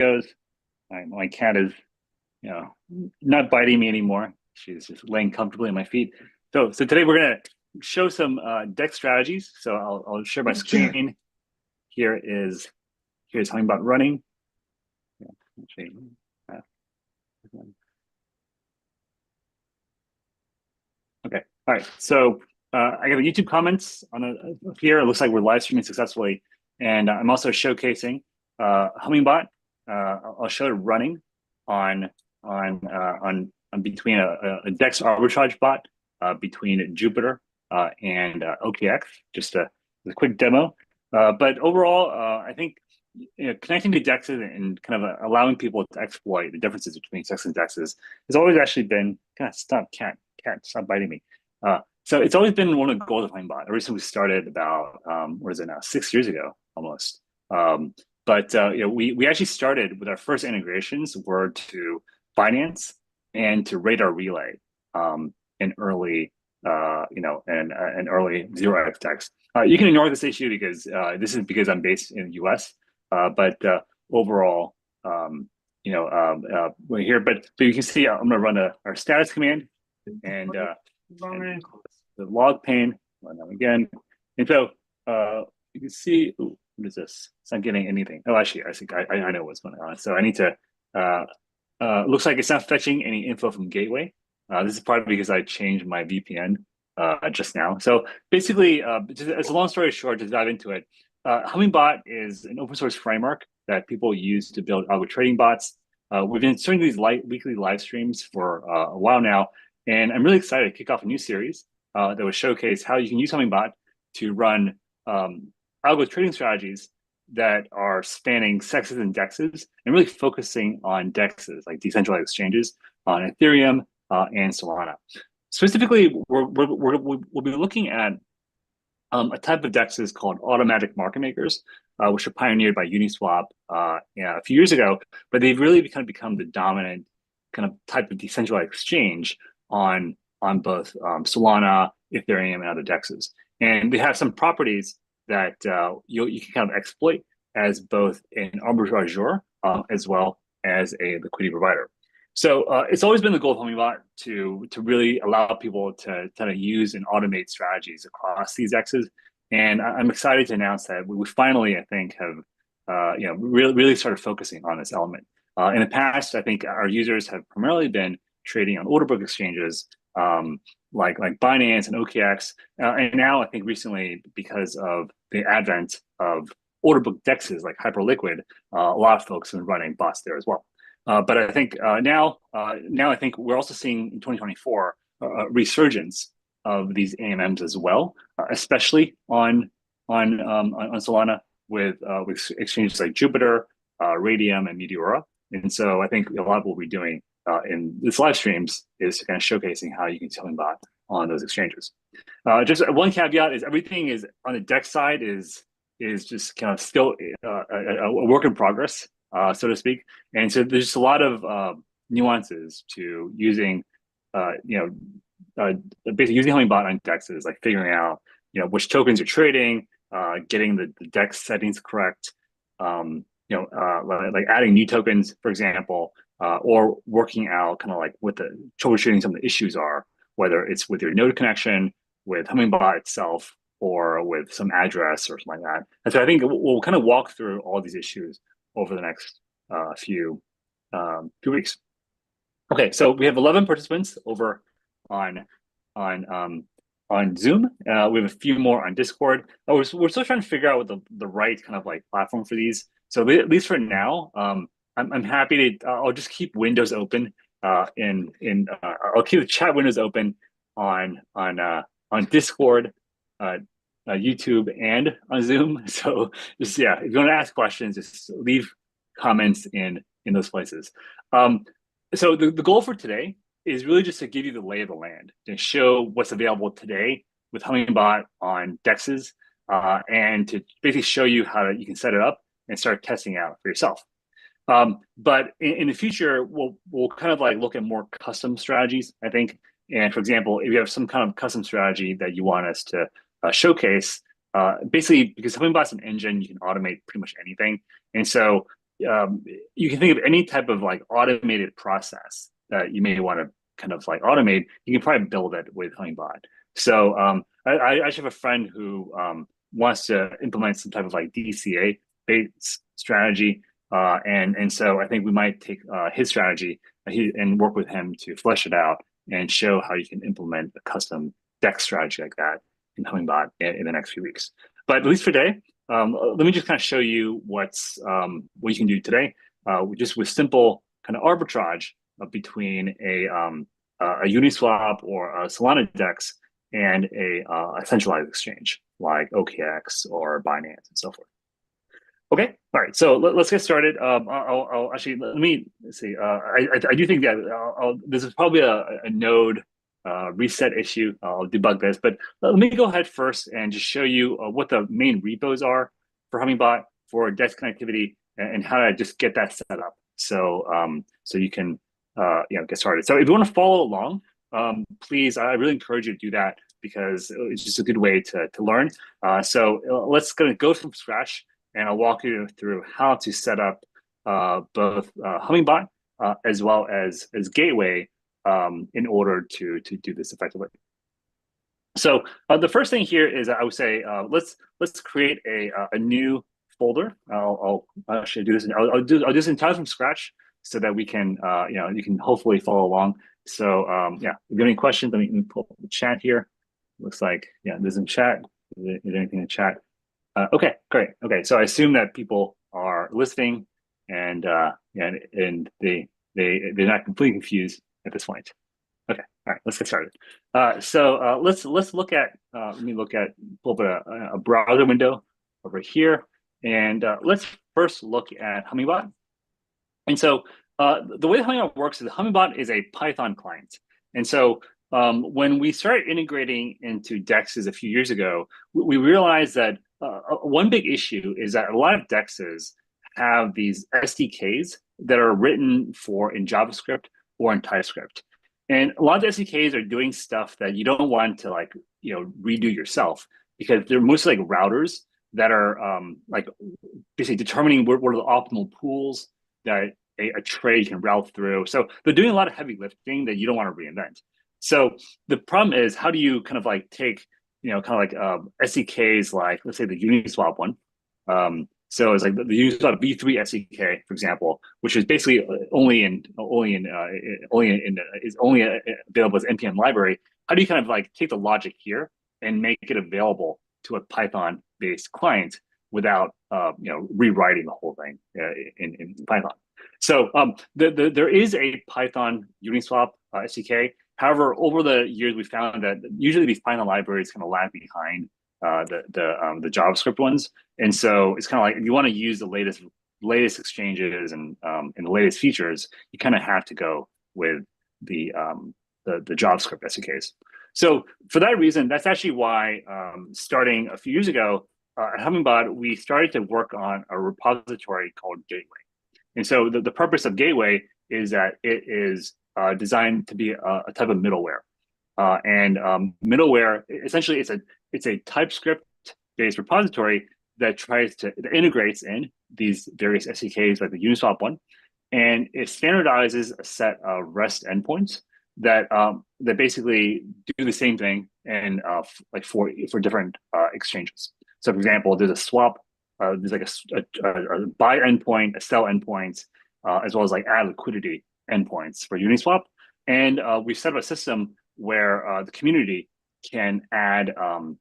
goes. My cat is, not biting me anymore. She's just laying comfortably on my feet. So today we're gonna show some DEX strategies. So I'll share my screen. Here's Hummingbot running. Yeah, actually, uh, okay, all right. So I got the YouTube comments on here. It looks like we're live streaming successfully, and I'm also showcasing Hummingbot. I'll show it running on on between a DEX arbitrage bot between Jupiter and OKX. Just a quick demo. But overall, I think connecting to DEXs and kind of allowing people to exploit the differences between DEX and DEXs has always actually been kind of stop biting me. So it's always been one of the goals of Hummingbot. Ever since we started about what is it now, 6 years ago almost. But we actually started with our first integrations were to finance and to radar relay in early an early 0x DEX. You can ignore this issue because this is because I'm based in the US. But overall, we're here. But you can see I'm going to run our status command and the log pane. Run them again. And so you can see, ooh, what is this? It's not getting anything. Oh, actually, I think I know what's going on. So I need to, looks like it's not fetching any info from Gateway. This is probably because I changed my VPN just now. So basically, as a long story short, to dive into it, Hummingbot is an open source framework that people use to build algo trading bots. We've been doing these weekly live streams for a while now, and I'm really excited to kick off a new series that will showcase how you can use Hummingbot to run algo trading strategies that are spanning SEXs and DEXs and really focusing on DEXs, like decentralized exchanges on Ethereum and Solana. Specifically, we'll be looking at a type of DEXs called automatic market makers, which were pioneered by Uniswap a few years ago, but they've really kind of become the dominant kind of type of decentralized exchange on both Solana, Ethereum, and other DEXs. And they have some properties that you can kind of exploit as both an arbitrageur as well as a liquidity provider. So it's always been the goal of Hummingbot to really allow people to kind of use and automate strategies across these DEXs. And I'm excited to announce that we finally, I think, have really started focusing on this element. In the past, I think our users have primarily been trading on order book exchanges like Binance and OKX. And now I think recently, because of the advent of order book DEXs like Hyperliquid, a lot of folks have been running bots there as well. But I think now I think we're also seeing in 2024 a resurgence of these AMMs as well, especially on Solana with exchanges like Jupiter, Raydium, and Meteora. And so I think a lot of what we're doing in this live streams is kind of showcasing how you can tell Hummingbot on those exchanges. Just one caveat is everything is on the DEX side is just kind of still a work in progress. So to speak. And so there's just a lot of nuances to using, basically using Hummingbot on DEXs, like figuring out, which tokens you're trading, getting the DEX settings correct, like adding new tokens, for example, or working out kind of like what the troubleshooting some of the issues are, whether it's with your node connection, with Hummingbot itself, or with some address or something like that. And so I think we'll kind of walk through all these issues over the next few weeks. Okay, so we have 11 participants over on Zoom. We have a few more on Discord. We're still trying to figure out what the right kind of like platform for these. So at least for now, I'm happy to. I'll just keep windows open. I'll keep the chat windows open on Discord, YouTube, and on Zoom. So just if you want to ask questions, just leave comments in those places. So the goal for today is really just to give you the lay of the land, to show what's available today with Hummingbot on DEXs, and to basically show you how you can set it up and start testing out for yourself. But in the future, we'll kind of like look at more custom strategies, I think. And for example, if you have some kind of custom strategy that you want us to showcase, basically because Hummingbot's an engine, you can automate pretty much anything. And so you can think of any type of like automated process that you may want to kind of like automate. You can probably build it with Hummingbot. So I actually have a friend who wants to implement some type of like DCA based strategy, and so I think we might take his strategy and work with him to flesh it out and show how you can implement a custom DEX strategy like that in Hummingbot in the next few weeks. But at least for today, let me just kind of show you what you can do today, just with simple kind of arbitrage between a Uniswap or a Solana DEX and a centralized exchange like OKX or Binance and so forth. Okay, all right. So let's get started. I'll actually let's see. I do think that this is probably a node reset issue. I'll debug this, but let me go ahead first and just show you what the main repos are for Hummingbot for DEX connectivity and how to just get that set up. So so you can get started. So if you want to follow along, please, I really encourage you to do that because it's just a good way to learn. So let's go from scratch. And I'll walk you through how to set up both Hummingbot as well as Gateway in order to do this effectively. So the first thing here is I would say let's create a new folder. I'll actually do this. I'll do this entirely from scratch so that we can you can hopefully follow along. So yeah, if you have any questions, let me pull up the chat here. Looks like there's in chat. Is there anything in chat? Okay, great. Okay, so I assume that people are listening and they're not completely confused at this point. Okay, all right, let's get started. So let's look at let me pull up a browser window over here, and let's first look at Hummingbot. And so the way Hummingbot works is Hummingbot is a Python client, and so when we started integrating into DEXs a few years ago, we realized that one big issue is that a lot of DEXs have these SDKs that are written in JavaScript or in TypeScript. And a lot of the SDKs are doing stuff that you don't want to redo yourself because they're mostly like routers that are like basically determining what are the optimal pools that a trade can route through. So they're doing a lot of heavy lifting that you don't want to reinvent. So the problem is, how do you kind of like take SDKs like, let's say, the Uniswap one. So it's like the Uniswap V3 SDK, for example, which is basically only available as NPM library. How do you kind of like take the logic here and make it available to a Python-based client without rewriting the whole thing in Python? So there is a Python Uniswap SDK. However, over the years, we found that usually these Python libraries kind of lag behind the JavaScript ones, and so it's kind of like if you want to use the latest exchanges and the latest features, you kind of have to go with the JavaScript SDKs. So for that reason, that's actually why starting a few years ago at Hummingbot, we started to work on a repository called Gateway. And so the purpose of Gateway is that it is designed to be a type of middleware, and middleware essentially it's a TypeScript-based repository that integrates in these various SDKs like the Uniswap one, and it standardizes a set of REST endpoints that basically do the same thing and like for different exchanges. So, for example, there's a swap, there's like a buy endpoint, a sell endpoint, as well as like add liquidity endpoints for Uniswap. And we've set up a system where the community can add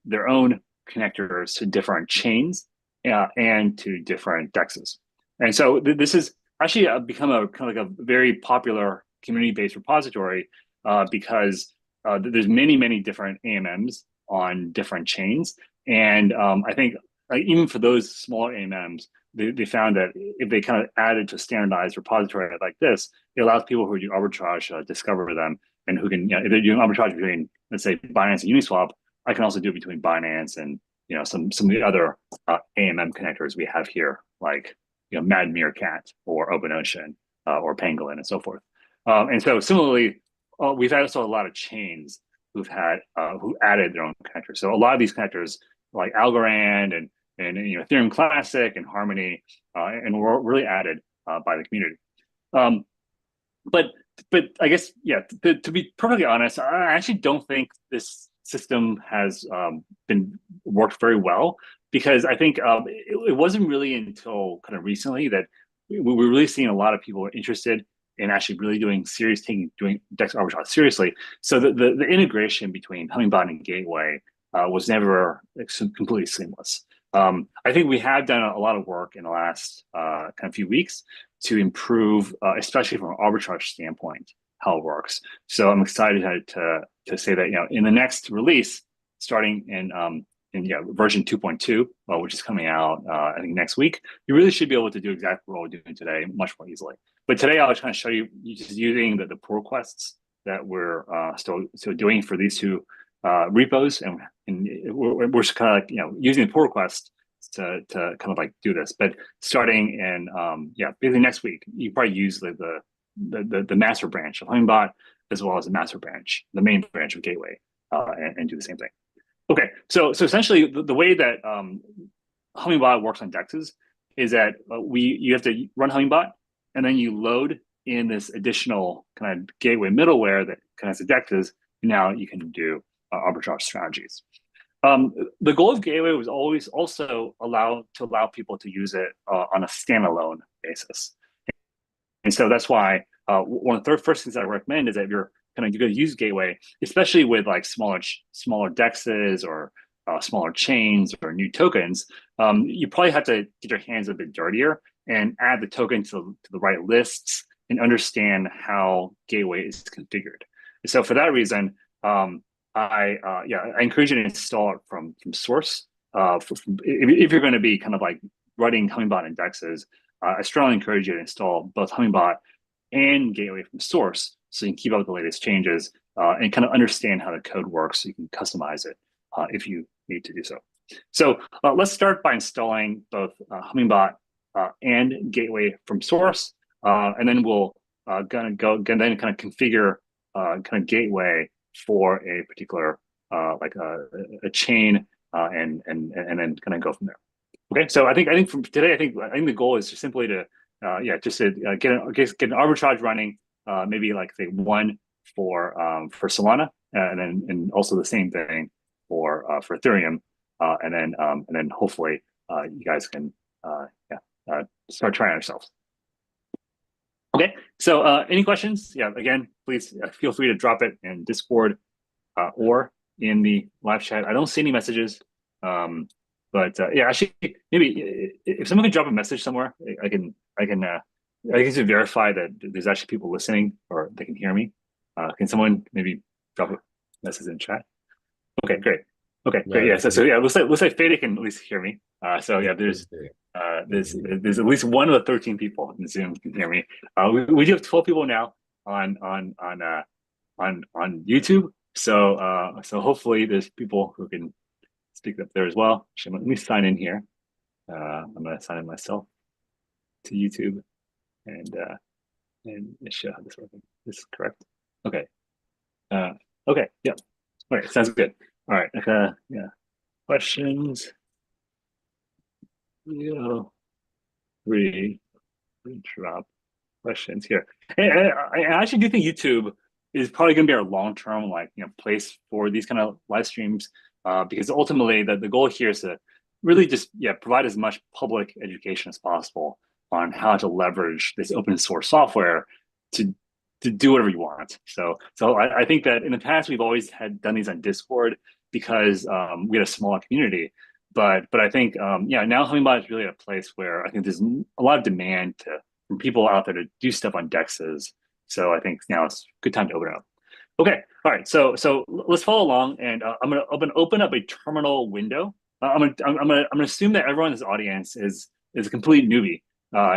their own connectors to different chains and to different DEXs. And so this has actually become a kind of like a very popular community-based repository because there's many different AMMs on different chains. And I think even for those smaller AMMs, they found that if they kind of added to a standardized repository like this, it allows people who do arbitrage discover them, and who can, if they're doing arbitrage between, let's say, Binance and Uniswap, I can also do it between Binance and some of the other AMM connectors we have here, like Mad Meerkat or OpenOcean or Pangolin and so forth. And so similarly, we've had also a lot of chains who added their own connectors. So a lot of these connectors like Algorand and Ethereum Classic and Harmony and were really added by the community. But I guess, yeah, to be perfectly honest, I actually don't think this system has been worked very well, because I think it wasn't really until kind of recently that we were really seeing a lot of people interested in actually really doing DEX arbitrage seriously. So the integration between Hummingbot and Gateway was never completely seamless. I think we have done a lot of work in the last kind of few weeks to improve, especially from an arbitrage standpoint, how it works. So I'm excited to say that, you know, in the next release, starting in version 2.2, which is coming out I think next week, you really should be able to do exactly what we're doing today much more easily. But today I was trying to show you just using the pull requests that we're still doing for these two repos, and we're just kind of like, you know, using the pull request to kind of like do this. But starting in basically next week, you probably use the master branch of Hummingbot as well as the master branch, the main branch of Gateway, and do the same thing. Okay, so essentially the way that Hummingbot works on DEXs is that you have to run Hummingbot, and then you load in this additional kind of Gateway middleware that connects to DEXs. And now you can do arbitrage strategies. The goal of Gateway was always also allow people to use it on a standalone basis. And so that's why one of the first things that I recommend is that if you're going to use Gateway, especially with like smaller DEXs or smaller chains or new tokens, you probably have to get your hands a bit dirtier and add the token to the right lists and understand how Gateway is configured. So for that reason, I encourage you to install it from source. If you're going to be kind of like running Hummingbot and DEXs, I strongly encourage you to install both Hummingbot and Gateway from source, so you can keep up with the latest changes and kind of understand how the code works, so you can customize it if you need to do so. So let's start by installing both Hummingbot and Gateway from source, and then we'll kind of configure kind of Gateway for a particular like a chain, and then kind of go from there. Okay, so I think from today, I think the goal is just simply to get an arbitrage running, maybe like say one for Solana, and also the same thing for Ethereum, and then hopefully you guys can start trying yourselves. Okay, so any questions? Yeah, again, please feel free to drop it in Discord or in the live chat. I don't see any messages, but actually, maybe if someone can drop a message somewhere, I can just verify that there's actually people listening or they can hear me. Can someone maybe drop a message in chat? Okay, great. Okay, great. Yeah, so yeah, looks like Fede can at least hear me. So yeah, there's at least one of the 13 people in Zoom can hear me. We do have 12 people now on YouTube. So hopefully there's people who can speak up there as well. Let me sign in here. I'm gonna sign in myself to YouTube and show how this working. This is correct. Okay. Okay. Yeah. All right. Sounds good. All right. Okay. Yeah. Questions. Drop questions here. And I actually do think YouTube is probably going to be our long-term place for these kind of live streams, because ultimately the goal here is to really just provide as much public education as possible on how to leverage this open source software to do whatever you want. So I think that in the past we've always done these on Discord because we had a smaller community. But I think now Hummingbot is really a place where I think there's a lot of demand from people out there to do stuff on DEXs. So I think now it's a good time to open it up. Okay, all right. So let's follow along, and I'm gonna open up a terminal window. I'm gonna assume that everyone in this audience is a complete newbie.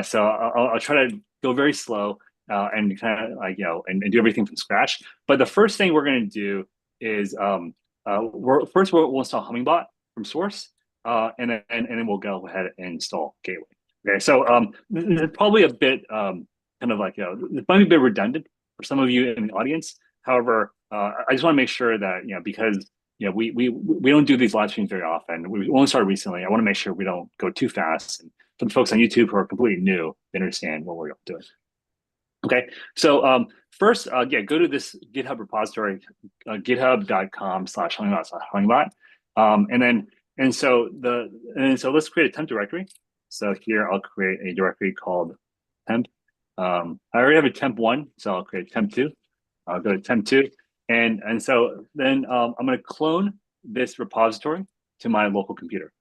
So I'll try to go very slow and kind of and do everything from scratch. But the first thing we're gonna do is we'll install Hummingbot from source. And then we'll go ahead and install Gateway. Okay, so there's probably a bit it might be a bit redundant for some of you in the audience. However, I just want to make sure that because we don't do these live streams very often. We only started recently. I want to make sure we don't go too fast and for the folks on YouTube who are completely new, they understand what we're doing. Okay, so first, go to this GitHub repository, github.com/Hummingbot/Hummingbot, and so let's create a temp directory. So here I'll create a directory called temp. I already have a temp1, so I'll create temp2. I'll go to temp2, and so then I'm going to clone this repository to my local computer.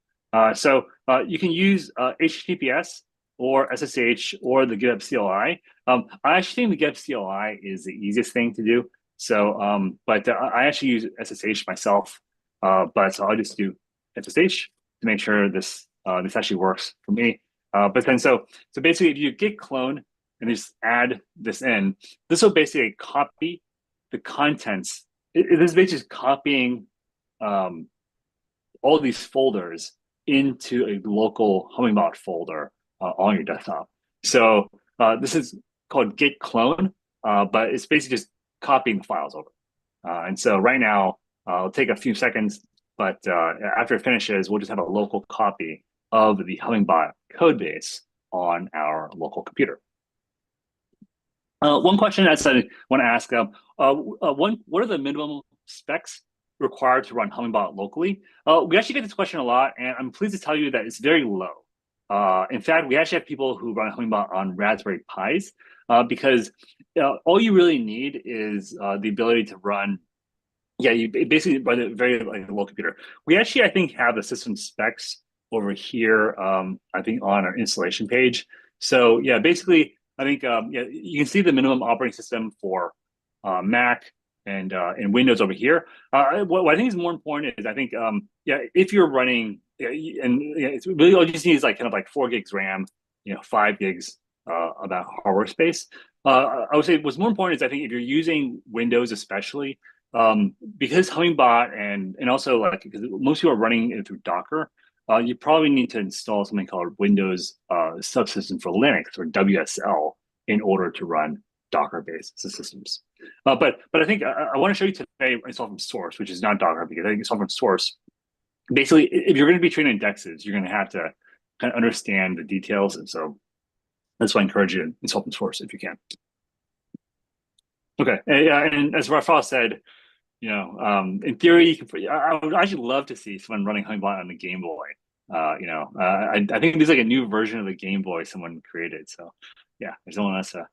So you can use HTTPS or SSH or the GitHub CLI. I actually think the GitHub CLI is the easiest thing to do. So, but I actually use SSH myself. But so I'll just do SSH to make sure this actually works for me. But then so basically, if you git clone and just add this in, this will basically copy the contents. It is basically just copying all these folders into a local Hummingbot folder on your desktop. So this is called git clone, but it's basically just copying the files over. And so right now, it'll take a few seconds, but after it finishes, we'll just have a local copy of the Hummingbot code base on our local computer. One question that I want to ask, what are the minimum specs required to run Hummingbot locally? We actually get this question a lot, and I'm pleased to tell you that it's very low. In fact, we actually have people who run Hummingbot on Raspberry Pis because all you really need is the ability to run. Yeah, you basically run a very low computer. We actually, I think, have the system specs over here. I think on our installation page. So yeah, basically, I think you can see the minimum operating system for Mac and Windows over here. What I think is more important is I think if you're running it's really all you just need is kind of 4 gigs RAM, 5 gigs about hardware space. I would say what's more important is I think if you're using Windows especially, because Hummingbot and also because most people are running it through Docker, you probably need to install something called Windows Subsystem for Linux or WSL in order to run Docker-based systems. But I think I want to show you today install from source, which is not Docker, because I think install from source. Basically, if you're going to be training DEXs, you're going to have to kind of understand the details, and so that's why I encourage you to install from source if you can. Okay, and as Rafael said, in theory, I would actually love to see someone running Hummingbot on the Game Boy. I think there's a new version of the Game Boy someone created. So yeah, there's someone else to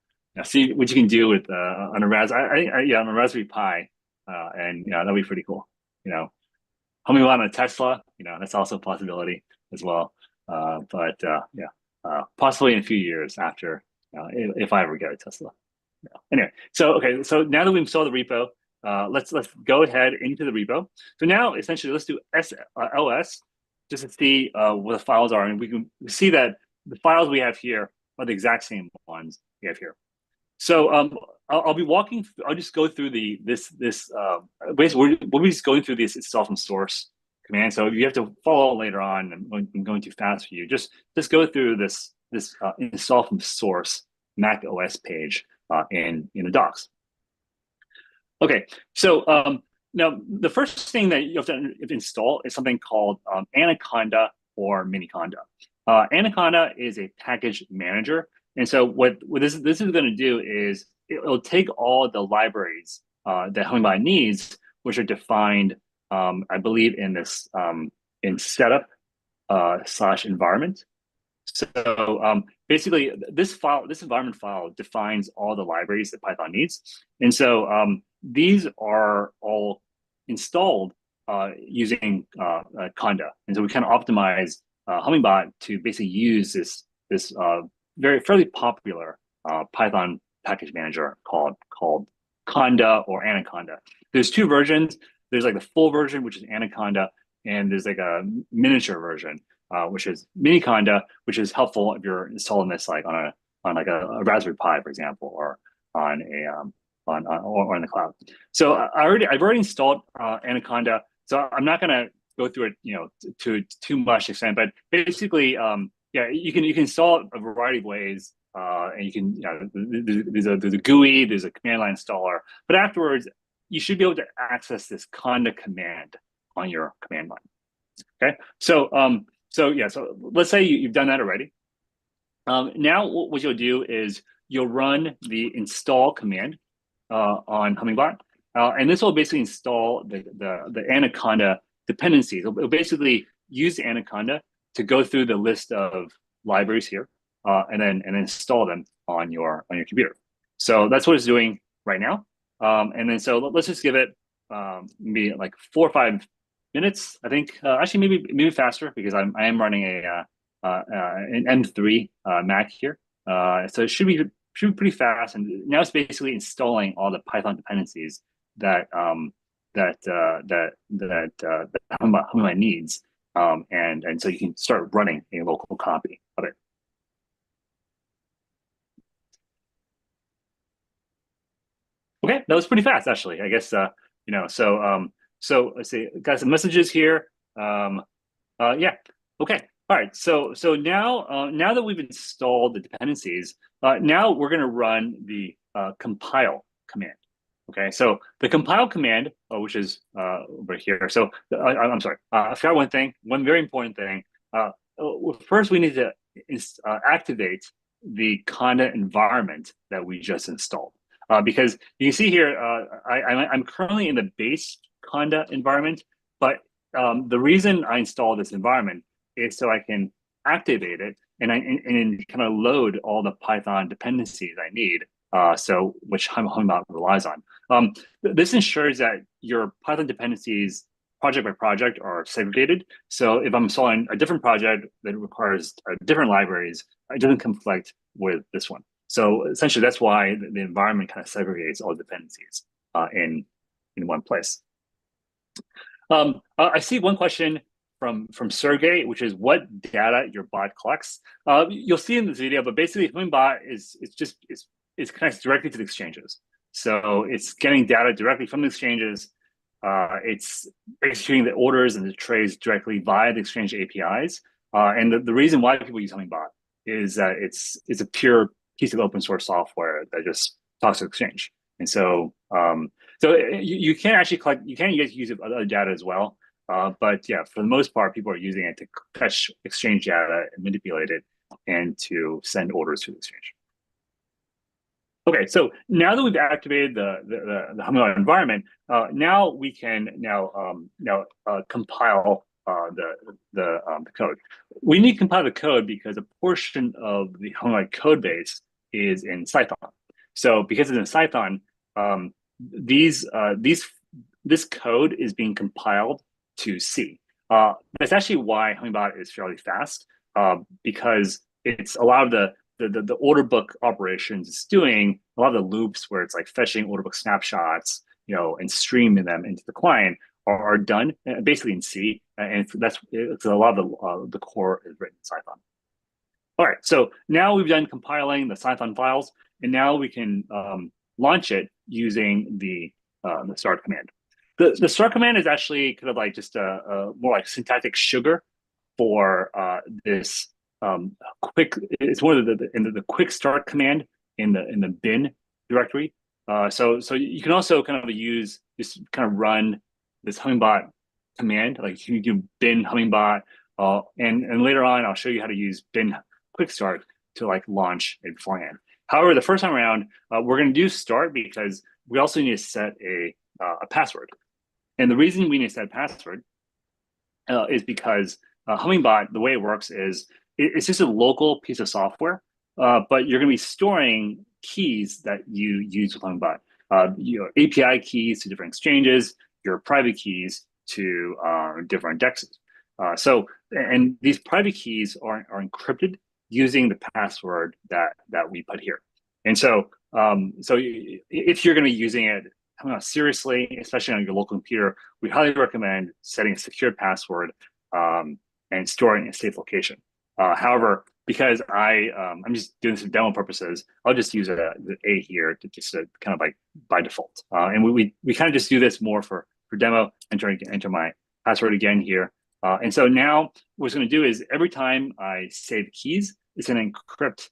see what you can do with on a on a Raspberry Pi, and that'd be pretty cool. Hummingbot on a Tesla, that's also a possibility as well. But possibly in a few years after, if I ever get a Tesla. Anyway, so now that we've installed the repo, let's go ahead into the repo. So now essentially let's do ls just to see what the files are, and we can see that the files we have here are the exact same ones we have here. So I'll be walking. I'll just go through basically we'll be just going through this install from source command. So if you have to follow later on, I'm going too fast for you. Just go through this install from source Mac OS page in the docs. Okay, so now the first thing that you have to install is something called Anaconda or Miniconda. Anaconda is a package manager, and so what this is going to do is it'll take all the libraries that Hummingbot needs, which are defined, I believe, in this in setup / environment. So basically, this environment file defines all the libraries that Python needs, and so these are all installed using Conda, and so we kind of optimize Hummingbot to basically use this fairly popular Python package manager called Conda or Anaconda. There's two versions. There's the full version, which is Anaconda, and there's a miniature version, which is Miniconda, which is helpful if you're installing this on a Raspberry Pi, for example, or on or in the cloud. So I've already installed Anaconda, so I'm not going to go through it to too much extent, but basically you can install it a variety of ways, and you can there's a GUI, there's a command line installer, but afterwards you should be able to access this Conda command on your command line. Okay, so let's say you've done that already. Now what you'll do is you'll run the install command on Hummingbot, and this will basically install the Anaconda dependencies. It'll basically use the Anaconda to go through the list of libraries here, and then install them on your computer. So that's what it's doing right now. And then so let's just give it maybe like 4 or 5 minutes. I think actually maybe faster, because I am running an M3 Mac here, so it should be pretty fast. And now it's basically installing all the Python dependencies that Hummingbot needs, and so you can start running a local copy of it. Okay, that was pretty fast, actually. I guess so let's see, got some messages here. Yeah, okay. All right, so now that we've installed the dependencies, now we're going to run the compile command. Okay, so the compile command, which is over here. So I'm sorry, I forgot one very important thing. First, we need to activate the Conda environment that we just installed, because you can see here, I'm currently in the base Conda environment, but the reason I installed this environment is so I can activate it and kind of load all the Python dependencies I need, which Hummingbot relies on. This ensures that your Python dependencies, project by project, are segregated. So if I'm installing a different project that requires different libraries, it doesn't conflict with this one. So essentially, that's why the environment kind of segregates all the dependencies in one place. I see one question from Sergey, which is what data your bot collects. You'll see in this video, but basically Hummingbot it connects directly to the exchanges. So it's getting data directly from the exchanges. It's executing the orders and the trades directly via the exchange APIs. And the reason why people use Hummingbot is that it's a pure piece of open source software that just talks to exchange. And so you can actually collect, you can use other data as well. But yeah, for the most part, people are using it to fetch exchange data and manipulate it and to send orders to the exchange. Okay, so now that we've activated the Hummingbot environment, now we can compile the code. We need to compile the code because a portion of the Hummingbot code base is in Python. So because it's in Python, this code is being compiled to C. That's actually why Hummingbot is fairly fast, because it's a lot of the order book operations it's doing, a lot of the loops where it's like fetching order book snapshots, and streaming them into the client are done basically in C, and it's a lot of the core is written in Python. All right, so now we've done compiling the Python files, and now we can launch it using the start command. The start command is actually kind of like just a more like syntactic sugar for this quick. It's more of the quick start command in the bin directory. So you can also kind of run this Hummingbot command, like you can do bin Hummingbot, and later on I'll show you how to use bin quick start to like launch it beforehand. However, the first time around, we're going to do start because we also need to set a password. And the reason we need to set a password is because Hummingbot, the way it works is it's just a local piece of software, but you're going to be storing keys that you use with Hummingbot. Your API keys to different exchanges, your private keys to different DEXs. And these private keys are encrypted using the password that we put here. And so if you're going to be using it seriously, especially on your local computer, we highly recommend setting a secure password and storing in a safe location. However, because I'm just doing this for demo purposes, I'll just use the A here to just kind of like by default. And we kind of just do this more for demo. Enter my password again here. And so now what it's going to do is every time I save keys, it's going to encrypt,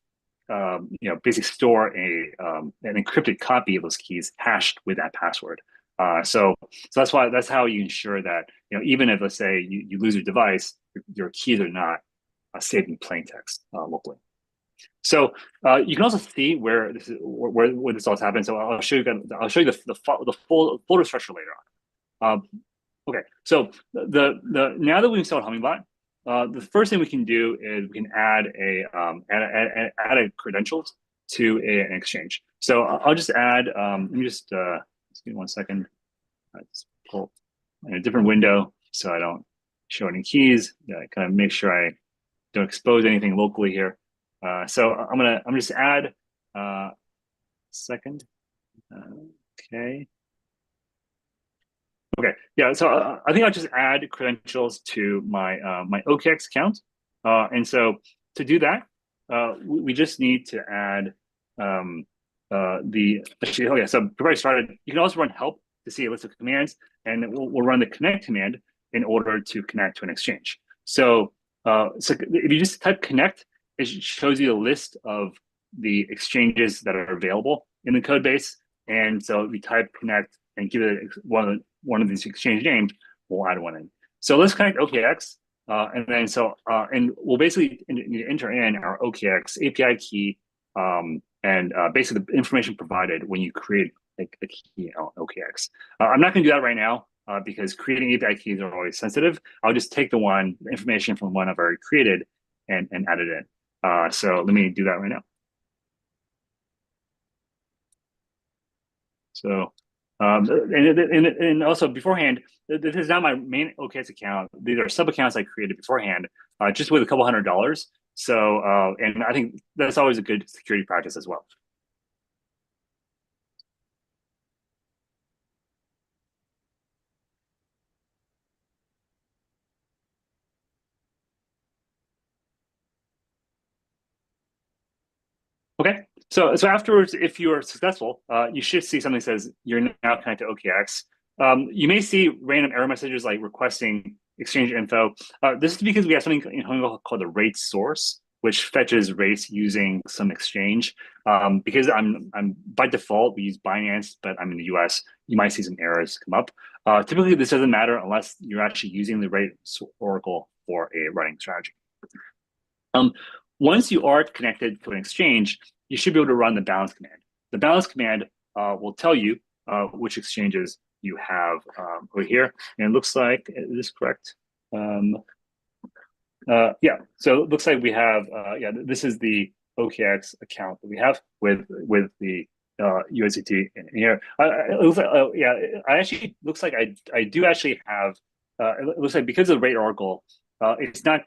basically store an encrypted copy of those keys hashed with that password. So that's how you ensure that even if, let's say, you lose your device, your keys are not saved in plain text locally. So you can also see where this is where this all happens. So I'll show you the full folder structure later on. Okay, so the now that we've installed Hummingbot, the first thing we can do is we can add a credentials to an exchange. So I'll just add. Let me just give me 1 second. Let's pull in a different window so I don't show any keys. Kind of make sure I don't expose anything locally here. So I'm just add second. Okay. Okay. Yeah. So I think I'll just add credentials to my my OKX account. And so to do that, we just need to add actually. Oh yeah. So before I started, you can also run help to see a list of commands, and we'll run the connect command in order to connect to an exchange. So if you just type connect, it shows you a list of the exchanges that are available in the code base. And so if we type connect and give it one of these exchange names, we'll add one in. So let's connect OKX. And then and we'll basically enter in our OKX API key and basically the information provided when you create a key on OKX. I'm not going to do that right now because creating API keys are always sensitive. I'll just take the information from one I've already created and add it in. So let me do that right now. So, and also beforehand, this is not my main OKX account. These are sub accounts I created beforehand, just with a couple $100. So, and I think that's always a good security practice as well. Okay, so afterwards, if you are successful, you should see something that says you're now connected to OKX. You may see random error messages like requesting exchange info. This is because we have something in Hummingbot called the rate source, which fetches rates using some exchange. Because I'm by default we use Binance, but I'm in the US. You might see some errors come up. Typically, this doesn't matter unless you're actually using the rate oracle for a writing strategy. Once you are connected to an exchange, you should be able to run the balance command. The balance command will tell you which exchanges you have over here. And it looks like, is this correct? Yeah, so it looks like we have, this is the OKX account that we have with the USDT in here. It looks like, I actually, looks like I do actually have, it looks like because of the rate oracle, it's not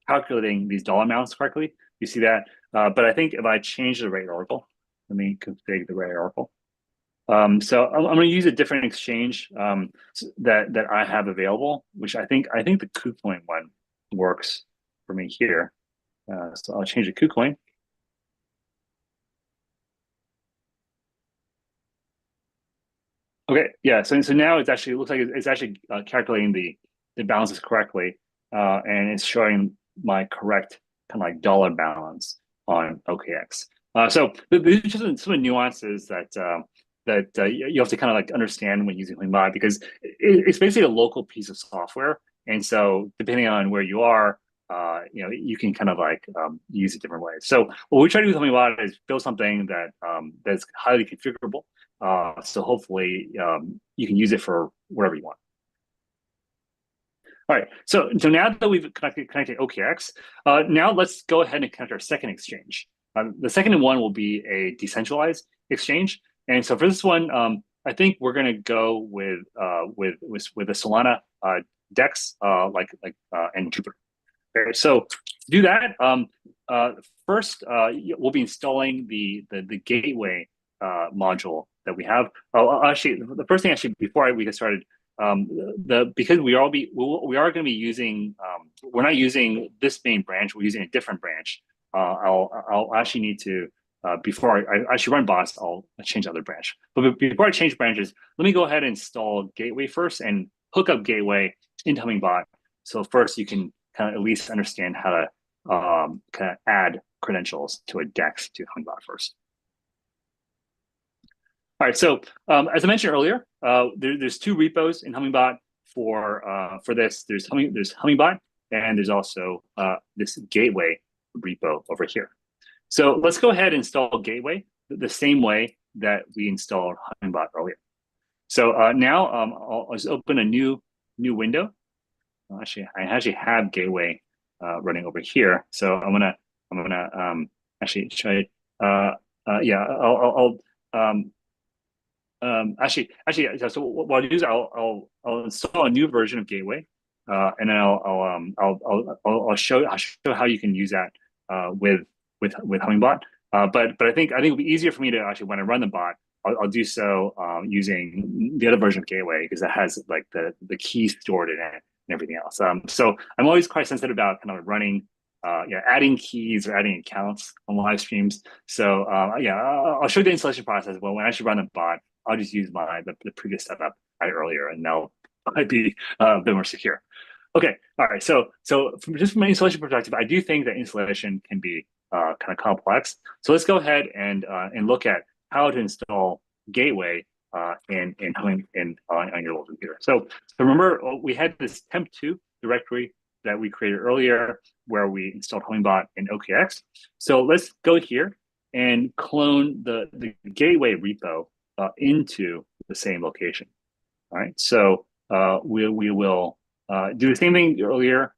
calculating these dollar amounts correctly. You see that? But I think if I change the rate oracle, let me configure the rate oracle. So I'm going to use a different exchange that I have available, which I think the KuCoin one works for me here. So I'll change the KuCoin. Okay, yeah. So now it looks like it's actually calculating the balances correctly, and it's showing my correct kind of like dollar balance on OKX. So these are just some of the nuances that you have to kind of like understand when using Hummingbot, because it's basically a local piece of software, and so depending on where you are, you can kind of like use it different ways. So what we try to do with Hummingbot is build something that that's highly configurable. So hopefully you can use it for whatever you want. All right, so now that we've connected OKX, now let's go ahead and connect our second exchange. The second one will be a decentralized exchange, and so for this one, I think we're going to go with a Solana DEX and Jupiter. Okay, so to do that, first we'll be installing the gateway module that we have. Actually, the first thing before we get started. Because we are going to be using we're not using this main branch, we're using a different branch. I'll actually need to before I actually run bots, I'll change the other branch. But before I change branches, let me go ahead and install Gateway first and hook up Gateway into Hummingbot. So first you can kind of at least understand how to kind of add credentials to a DEX to Hummingbot first. All right, so as I mentioned earlier, there's two repos in Hummingbot for this. There's Hummingbot, and there's also this gateway repo over here. So let's go ahead and install Gateway the same way that we installed Hummingbot earlier. So now I'll just open a new window. Actually, I actually have Gateway running over here. So I'm gonna actually try. Yeah, actually, so what I'll do is I'll install a new version of Gateway, and then I'll show how you can use that with Hummingbot. But I think it'll be easier for me to actually, when I run the bot, I'll do so using the other version of Gateway, because it has like the keys stored in it and everything else. So I'm always quite sensitive about kind of running, adding keys or adding accounts on live streams. So yeah, I'll show you the installation process. But when I actually run the bot, I'll just use the previous setup I had earlier, and that'll might be a bit more secure. Okay, all right. So just from an installation perspective, I do think that installation can be kind of complex. So let's go ahead and look at how to install Gateway on your local computer. So remember, we had this temp2 directory that we created earlier where we installed Hummingbot and OKX. So let's go here and clone the Gateway repo into the same location. All right, so we will do the same thing earlier.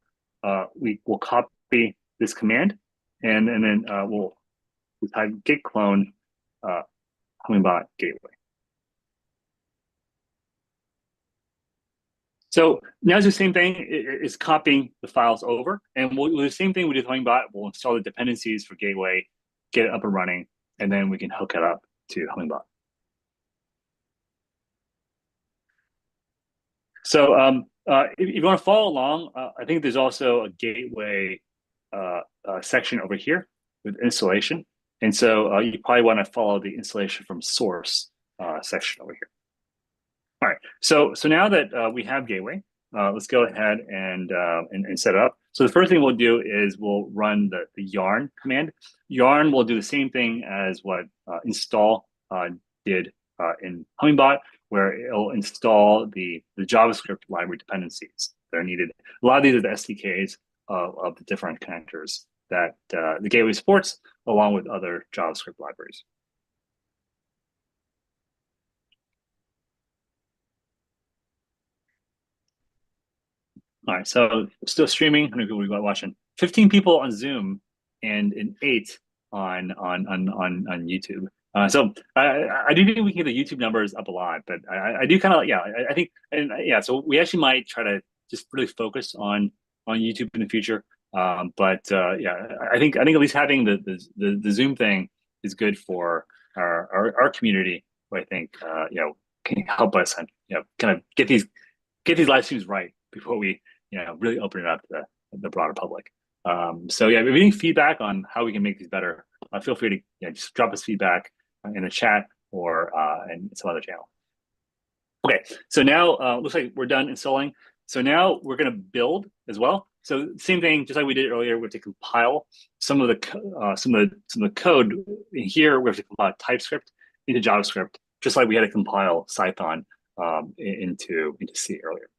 We will copy this command, and then we'll type git clone Hummingbot Gateway. So now it's the same thing. It's copying the files over, and we'll do the same thing we did with Hummingbot. We'll install the dependencies for Gateway, get it up and running, and then we can hook it up to Hummingbot. So if you want to follow along, I think there's also a Gateway section over here with installation. And so you probably want to follow the installation from source section over here. All right, so now that we have Gateway, let's go ahead and set it up. So the first thing we'll do is we'll run the yarn command. Yarn will do the same thing as what install did in Hummingbot, where it'll install the JavaScript library dependencies that are needed. A lot of these are the SDKs of the different connectors that the Gateway supports, along with other JavaScript libraries. All right, so still streaming. How many people we got watching? 15 people on Zoom and 8 on YouTube. So I do think we can get the YouTube numbers up a lot, but I do kind of, yeah, I think, and yeah, so we actually might try to just really focus on YouTube in the future. But yeah, I think at least having the Zoom thing is good for our community, who I think can help us and kind of get these live streams right before we really open it up to the broader public. So yeah, if you have any feedback on how we can make these better, feel free to just drop us feedback in the chat or in some other channel. Okay, so now looks like we're done installing. So now we're going to build as well. So same thing, just like we did earlier, we have to compile some of the code in here. We have to compile TypeScript into JavaScript, just like we had to compile Python into C earlier.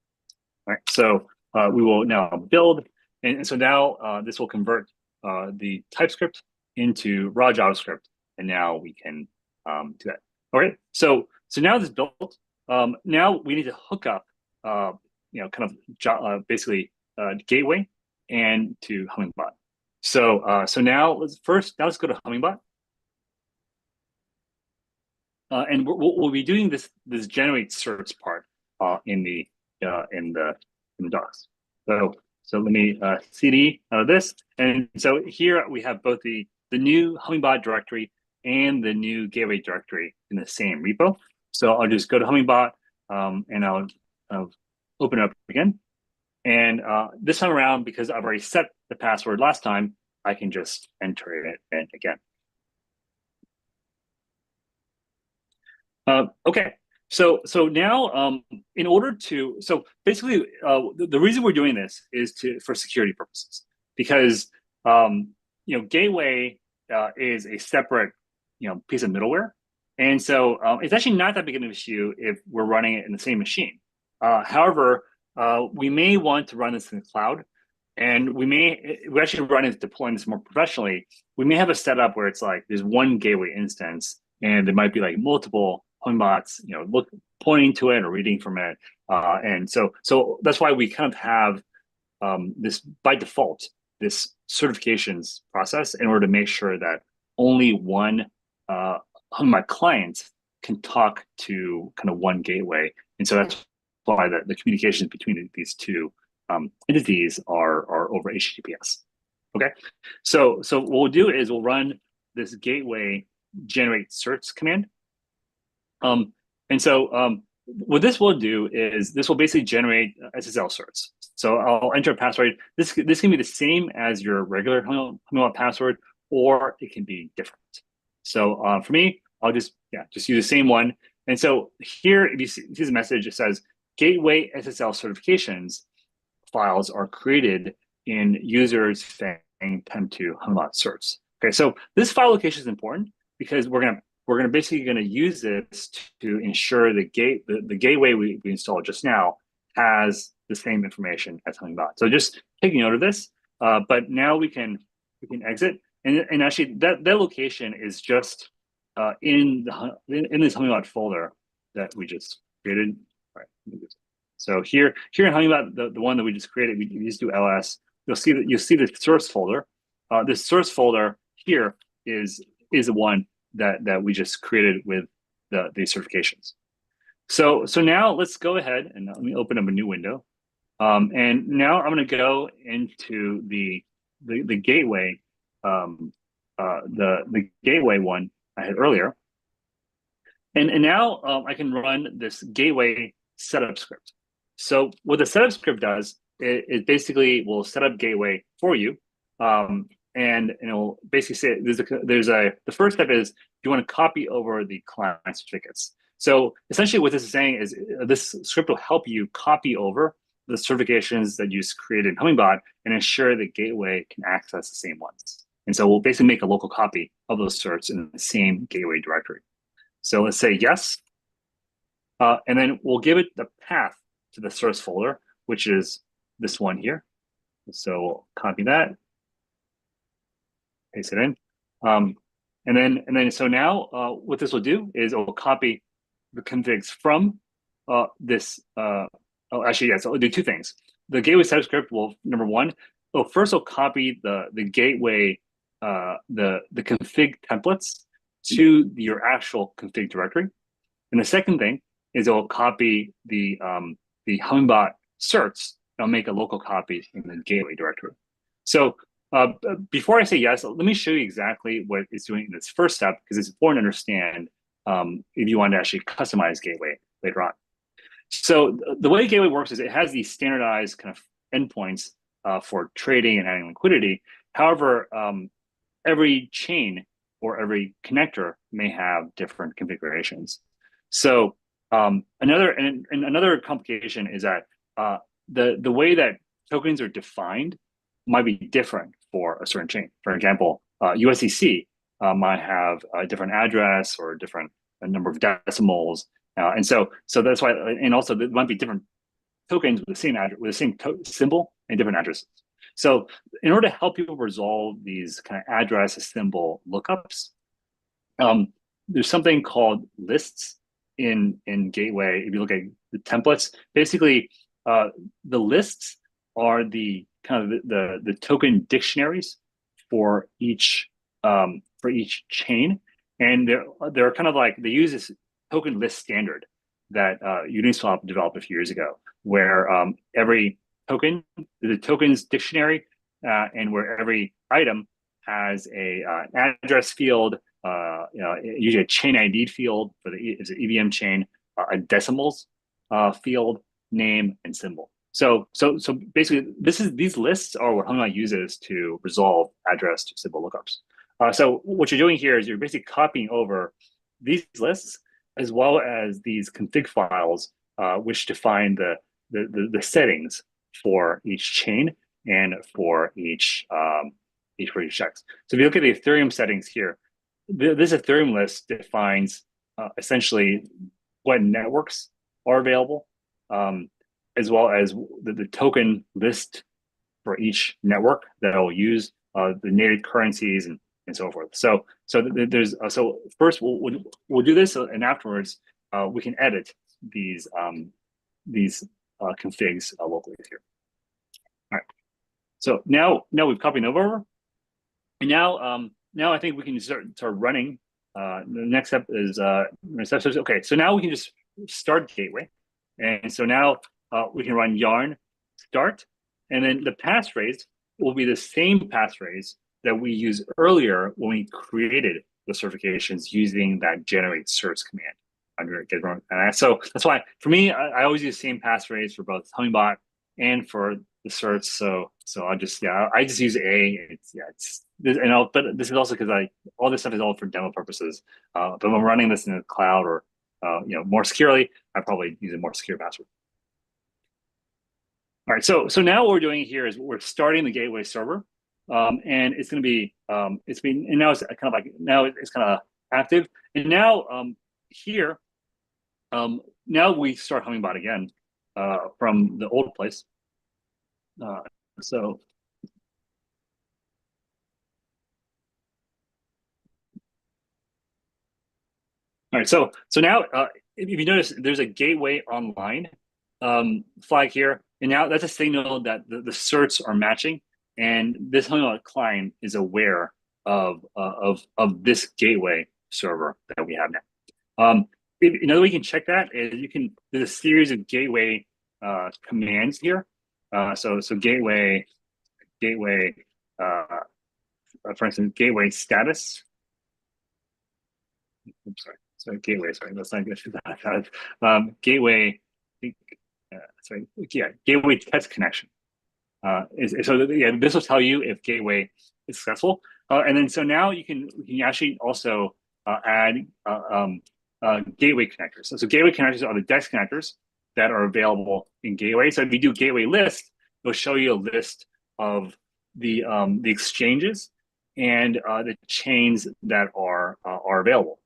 All right, so we will now build, and so now this will convert the TypeScript into raw JavaScript, and now we can do that. All right, so now this built. Now we need to hook up, kind of basically Gateway and to Hummingbot. So now let's go to Hummingbot, and we'll be doing this generate certs part in the docs. So let me cd out of this, and so here we have both the new Hummingbot directory and the new Gateway directory in the same repo. So I'll just go to Hummingbot and I'll open it up again. And this time around, because I've already set the password last time, I can just enter it in again. Okay, so now in order to, so basically the reason we're doing this is for security purposes, because Gateway is a separate piece of middleware, and so it's actually not that big of an issue if we're running it in the same machine. However, we may want to run this in the cloud, And we actually run into deploying this more professionally. We may have a setup where it's like there's one gateway instance, and there might be like multiple Hummingbots, pointing to it or reading from it. And so that's why we kind of have this by default, this certifications process in order to make sure that only one Hummingbot client can talk to kind of one gateway. And so that's why the communications between these two entities are over HTTPS. Okay, so what we'll do is we'll run this gateway generate certs command. And so what this will do is this will basically generate SSL certs. So I'll enter a password. This can be the same as your regular Hummingbot password, or it can be different. So for me, I'll just use the same one. And so here, if you see the message, it says gateway SSL certifications files are created in users Fang Pem2 Hummingbot certs. Okay, so this file location is important because we're gonna basically use this to ensure the gateway we installed just now has the same information as Hummingbot. So just taking note of this. But now we can exit, and actually that location is just in this Hummingbot folder that we just created. All right. So here in Hummingbot, the one that we just created, we just do ls. You'll see the source folder. This source folder here is the one that we just created with the certifications. So now let's go ahead and let me open up a new window. And now I'm going to go into the gateway, the gateway one I had earlier. And now I can run this gateway setup script. So what the setup script does, it basically will set up gateway for you. And it'll basically say the first step is you want to copy over the client certificates. So essentially what this is saying is this script will help you copy over the certifications that you created in Hummingbot and ensure the gateway can access the same ones. And so we'll basically make a local copy of those certs in the same gateway directory. So let's say yes. And then we'll give it the path to the source folder, which is this one here. So we'll copy that, paste it in. And then so now what this will do is it will copy the configs from this. Actually, yes, it'll do two things. The gateway setup script will, number one, first it'll copy the gateway, the config templates to your actual config directory. And the second thing is it will copy the Hummingbot certs. It'll make a local copy in the gateway directory. So before I say yes, let me show you exactly what it's doing in this first step, because it's important to understand if you want to actually customize gateway later on. So the way gateway works is it has these standardized kind of endpoints for trading and adding liquidity. However, every chain or every connector may have different configurations. So another complication is that the way that tokens are defined might be different for a certain chain. For example, USDC might have a different address or a number of decimals, and so that's why. And also, there might be different tokens with the same address, with the same symbol and different addresses. So, in order to help people resolve these kind of address symbol lookups, there's something called lists in Gateway. If you look at the templates, basically, the lists are the kind of the token dictionaries for each chain, and they're kind of like, they use this token list standard that Uniswap developed a few years ago, where every token is a tokens dictionary, and where every item has a address field, usually a chain ID field for it's an EVM chain, a decimals field, name, and symbol. So basically, these lists are what Hummingbot uses to resolve address to symbol lookups. So what you're doing here is you're basically copying over these lists as well as these config files, which define the settings for each chain and for each checks. So if you look at the Ethereum settings here, this Ethereum list defines essentially what networks are available, as well as the token list for each network that will use the native currencies and so forth. So there's so first we'll do this, and afterwards we can edit these configs locally here. All right. So now we've copied over, and now I think we can start running. The next step is okay. So now we can just start gateway, and so now we can run yarn start, and then the passphrase will be the same passphrase that we used earlier when we created the certifications using that generate certs command under get. So that's why for me, I always use the same passphrase for both Hummingbot and for the certs. So I just use A. But this is also because all this stuff is all for demo purposes. But when I'm running this in the cloud or more securely, I probably use a more secure password. All right, so now what we're doing here is we're starting the gateway server, and it's going to be now it's kind of active, and now here now we start Hummingbot again from the old place. So all right, so now if you notice, there's a gateway online flag here, and now that's a signal that the certs are matching, and this Hummingbot client is aware of this gateway server that we have now. Another way you can check that is there's a series of gateway commands here. So gateway, for instance, gateway status. Oops, sorry. So gateway, sorry, that's not good. Gateway, gateway test connection. This will tell you if gateway is successful, and then so now you can actually also add gateway connectors. So gateway connectors are the DEX connectors that are available in gateway. So if you do gateway list, it'll show you a list of the exchanges and the chains that are available.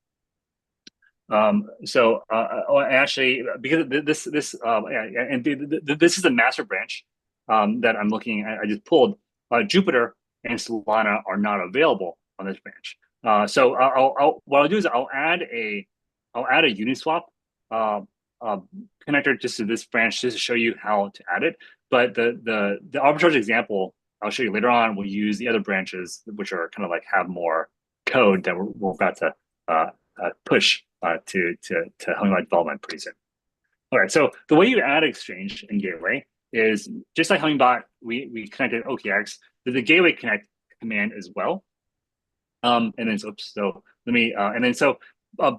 Actually, because this is the master branch that I'm looking at, I just pulled. Jupiter and Solana are not available on this branch. So what I'll do is I'll add a Uniswap connector just to this branch just to show you how to add it. But the arbitrage example I'll show you later on will use the other branches, which are kind of like have more code that we're about to push to Hummingbot development pretty soon. All right, so the way you add exchange in gateway is just like Hummingbot, we connected OKX. There's a gateway connect command as well. And then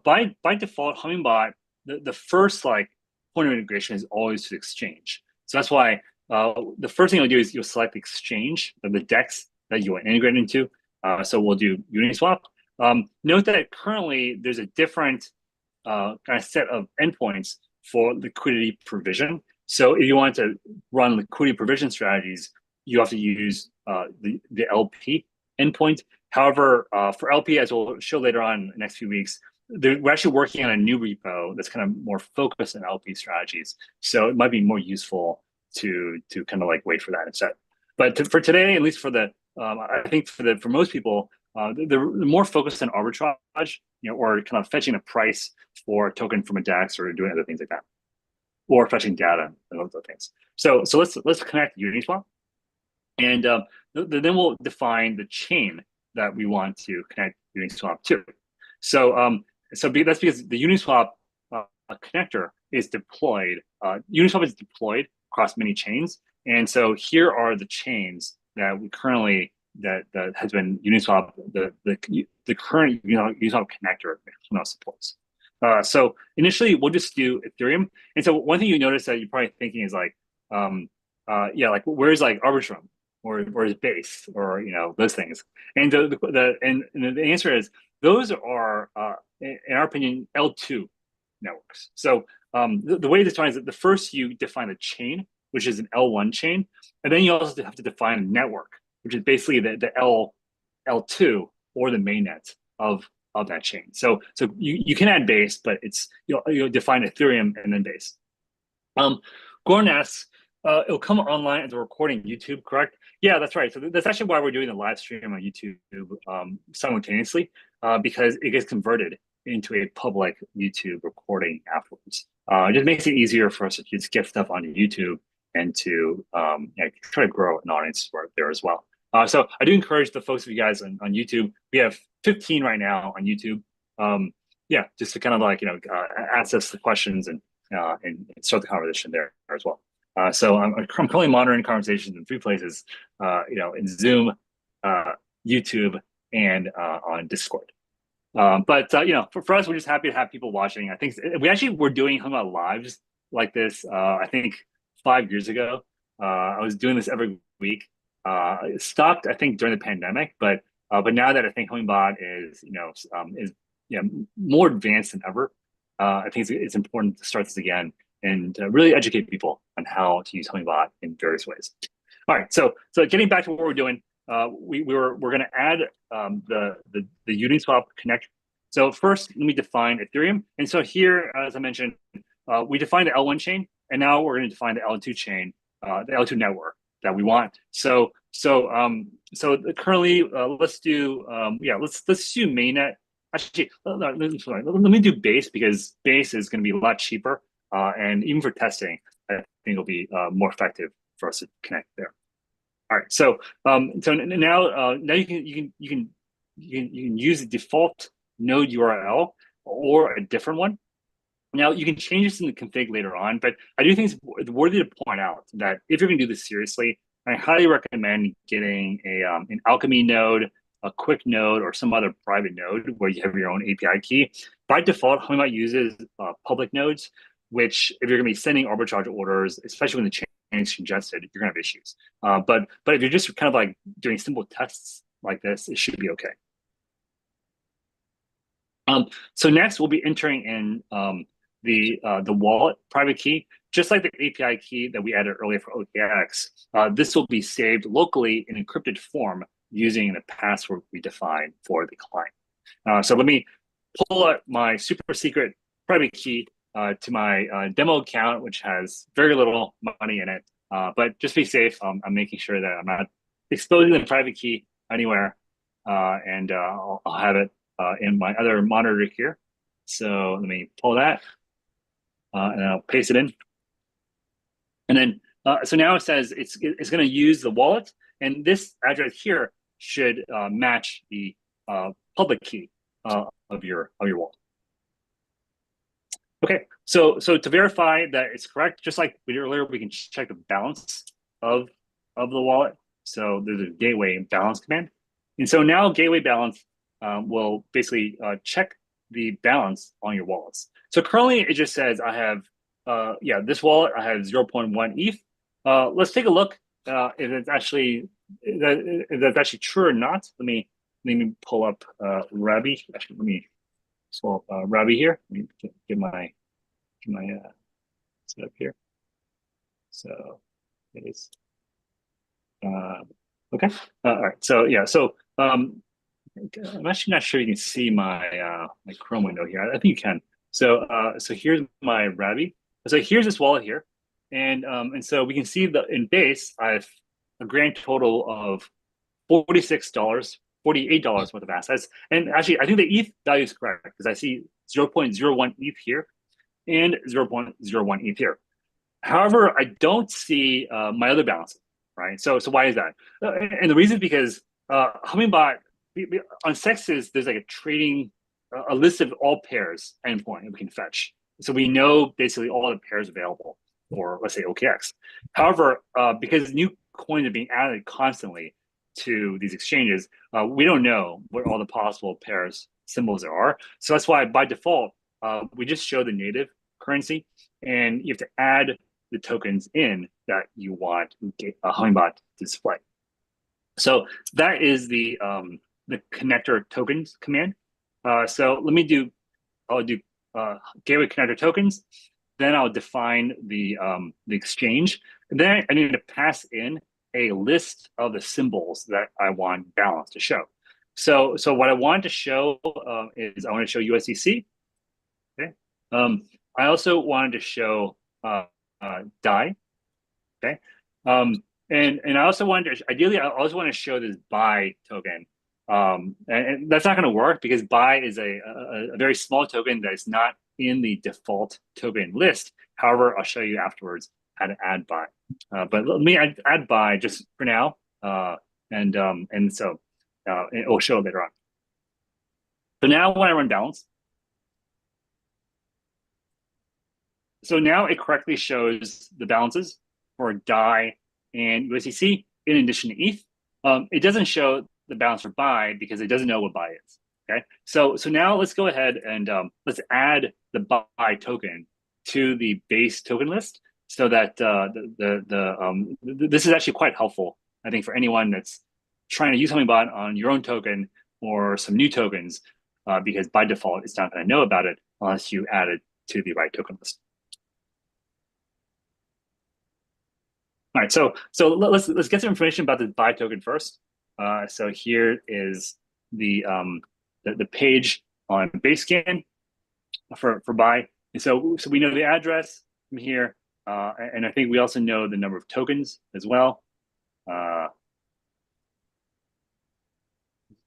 by default, Hummingbot, the first point of integration is always to exchange. So that's why the first thing you'll do is you'll select the exchange, the DEX that you want to integrate into. So we'll do Uniswap. Note that currently there's a different kind of set of endpoints for liquidity provision. So if you want to run liquidity provision strategies, you have to use the LP endpoint. However, for LP, as we'll show later on in the next few weeks, we're actually working on a new repo that's kind of more focused on LP strategies. So it might be more useful to kind of wait for that instead. But for today, at least for I think for most people, they're more focused on arbitrage, or kind of fetching a price for a token from a DEX or doing other things like that, or fetching data and those other things. So let's connect Uniswap, and then we'll define the chain that we want to connect Uniswap to. So that's because the Uniswap connector is deployed. Uniswap is deployed across many chains, and so here are the chains that we currently that has been Uniswap, the current Uniswap connector now supports. So initially we'll just do Ethereum. And so one thing you notice that you're probably thinking is where's Arbitrum or where's Base or those things. And the answer is those are in our opinion L2 networks. So the way to define is that the first you define a chain, which is an L1 chain, and then you also have to define a network, which is basically the L2 or the mainnet of that chain. So you can add Base, but it's you'll define Ethereum and then Base. Gordon asks, it'll come online as a recording YouTube, correct? Yeah, that's right. So that's actually why we're doing the live stream on YouTube simultaneously, because it gets converted into a public YouTube recording afterwards. It just makes it easier for us to just get stuff onto YouTube and to try to grow an audience there as well. So I do encourage the folks of you guys on YouTube. We have 15 right now on YouTube. Yeah, just to kind of like ask us the questions and start the conversation there as well. So I'm currently monitoring conversations in 3 places, in Zoom, YouTube, and on Discord. But for us, we're just happy to have people watching. I think we actually were doing Hummingbot lives like this. I think 5 years ago. I was doing this every week. It stopped, I think, during the pandemic, but now that I think Hummingbot is more advanced than ever, I think it's important to start this again and really educate people on how to use Hummingbot in various ways. All right, so getting back to what we're doing, we're going to add the Uniswap connector. So first, let me define Ethereum. And so here, as I mentioned, we defined the L1 chain, and now we're going to define the L2 chain, the L2 network that we want. So currently, let's do let's do mainnet. Actually, let me do base, because base is going to be a lot cheaper, and even for testing, I think it'll be more effective for us to connect there. All right, so now you can use the default node URL or a different one. Now you can change this in the config later on, but I do think it's worthy to point out that if you're going to do this seriously, I highly recommend getting an Alchemy node, a quick node, or some other private node where you have your own API key. By default, Hummingbot uses public nodes, which if you're going to be sending arbitrage orders, especially when the chain is congested, you're going to have issues. But if you're just kind of like doing simple tests like this, it should be okay. So next, we'll be entering in the wallet private key, just like the API key that we added earlier for OKX. This will be saved locally in encrypted form using the password we defined for the client. So let me pull out my super secret private key to my demo account, which has very little money in it. But just be safe. I'm making sure that I'm not exposing the private key anywhere, and I'll have it in my other monitor here. So let me pull that, and I'll paste it in. And then, so now it says it's going to use the wallet, and this address here should match the public key of your wallet. Okay, so to verify that it's correct, just like we did earlier, we can check the balance of the wallet. So there's a gateway balance command, and so now gateway balance will basically check the balance on your wallets. So currently it just says I have this wallet, I have 0.1 ETH. Let's take a look if it's actually that's actually true or not. Let me pull up Rabby. Actually, let me swap Rabby here. Let me get my setup here. So it is okay. All right. So yeah. So I'm actually not sure you can see my my Chrome window here. I think you can. So here's my Rabby. So here's this wallet here, and so we can see that in base I have a grand total of $46, $48 worth of assets. And actually, I think the ETH value is correct because I see 0.01 ETH here and 0.01 ETH here. However, I don't see my other balances, right? So why is that? And the reason is because Hummingbot on Sexes, there's like a trading, a list of all pairs endpoint that we can fetch. So we know basically all the pairs available for, let's say, OKX. However, because new coins are being added constantly to these exchanges, we don't know what all the possible pairs symbols there are. So that's why by default, we just show the native currency, and you have to add the tokens in that you want Hummingbot to display. So that is the connector tokens command. So let me do, I'll do gateway connector tokens. Then I'll define the exchange. And then I need to pass in a list of the symbols that I want balance to show. So what I want to show is I want to show USDC. Okay. I also wanted to show DAI. Okay. And And I also wanted to, ideally, I also want to show this buy token. And that's not going to work because buy is a very small token that is not in the default token list. However, I'll show you afterwards how to add buy. But let me add buy just for now. And so it will show later on. So now when I run balance, so now it correctly shows the balances for DAI and USDC in addition to ETH. It doesn't show the balance for buy because it doesn't know what buy is. Okay, so now let's go ahead and let's add the buy token to the base token list so that this is actually quite helpful, I think, for anyone that's trying to use Hummingbot on your own token or some new tokens, because by default it's not going to know about it unless you add it to the right token list. All right, so let's get some information about the buy token first. So here is the page on Basescan for buy, and so we know the address from here, and I think we also know the number of tokens as well.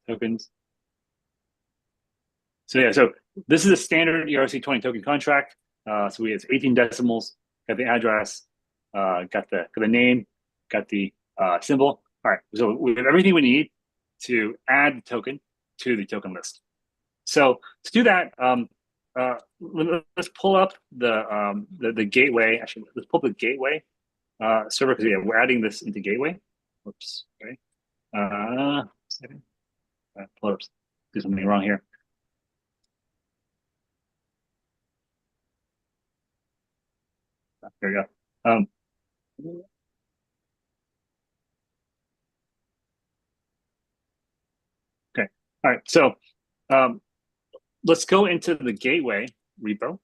Tokens. So yeah, so this is a standard ERC20 token contract. So we have 18 decimals. Got the address. Got the name. Got the symbol. All right, so we have everything we need to add the token to the token list. So to do that, let's pull up the gateway. Actually, let's pull up the gateway server because we're adding this into gateway. Whoops. Okay. Pull up. Do something wrong here. There we go. Okay. All right. So let's go into the gateway repo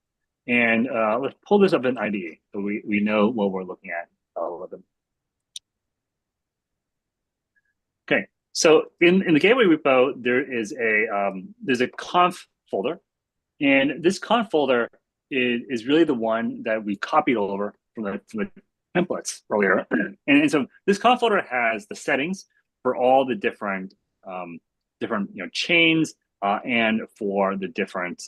and let's pull this up in IDE so we know what we're looking at. All of them. Okay. So in the gateway repo, there is there's a conf folder, and this conf folder is really the one that we copied over from the templates earlier. And so this conf folder has the settings for all the different chains and for the different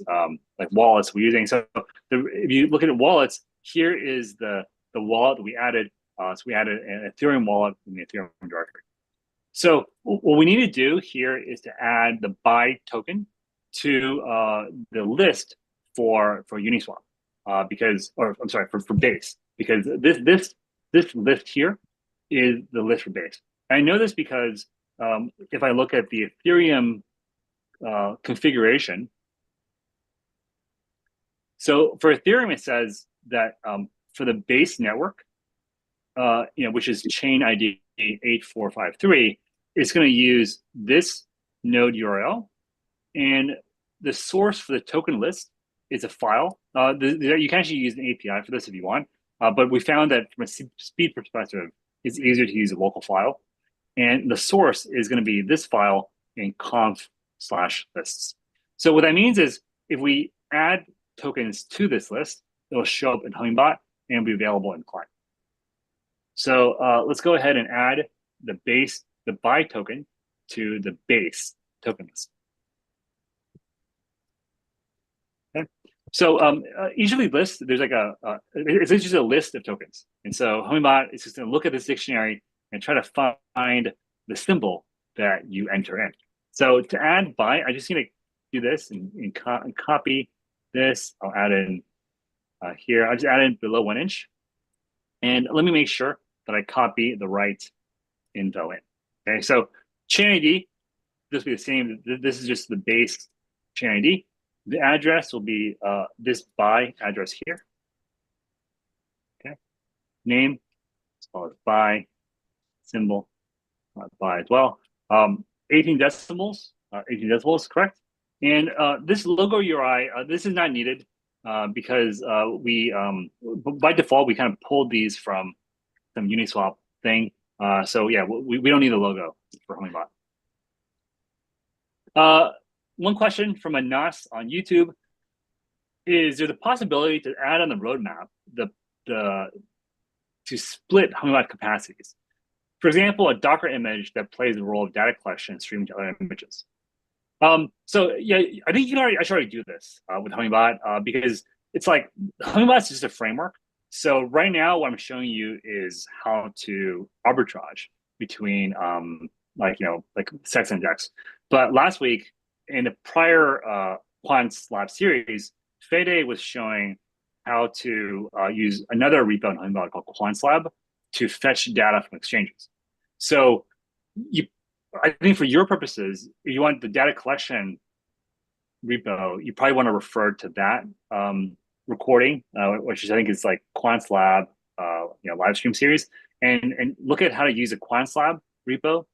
like wallets we're using. So if you look at wallets, here is the wallet that we added. So we added an Ethereum wallet in the Ethereum directory. So what we need to do here is to add the buy token to the list for Uniswap, for Base, because this list here is the list for Base. I know this because if I look at the Ethereum configuration, so for Ethereum it says that for the Base network, which is chain ID 8453, it's going to use this node URL, and the source for the token list is a file. You can actually use an API for this if you want, but we found that from a speed perspective, it's easier to use a local file, and the source is going to be this file in conf/lists. So what that means is if we add tokens to this list, it'll show up in Hummingbot and be available in client. So let's go ahead and add the buy token to the base token list. Okay. So each of these lists, there's like it's just a list of tokens. And so Hummingbot is just going to look at this dictionary and try to find the symbol that you enter in. So to add buy, I just need to do this and copy this. I'll add in here. I'll just add in below 1 inch. And let me make sure that I copy the right info in. Okay, so chain ID, this will be the same. This is just the base chain ID. The address will be this buy address here. Okay, name, let's call it buy, symbol, buy as well. 18 decimals, correct. And this logo URI, this is not needed because we, by default, we kind of pulled these from some Uniswap thing. So yeah, we don't need a logo for Hummingbot. One question from Anas on YouTube is: there's a possibility to add on the roadmap to split Hummingbot capacities? for example, a Docker image that plays the role of data collection and streaming to other images. So yeah, I think I should already do this with Hummingbot because it's like Hummingbot is just a framework. So right now, what I'm showing you is how to arbitrage between like sex and DEX. But last week in the prior Quants Lab series, Fede was showing how to use another repo in Hummingbot called Quants Lab to fetch data from exchanges. So I think for your purposes, if you want the data collection repo, you probably want to refer to that recording, which is, I think is like Quants Lab, live stream series, and look at how to use a Quants Lab repo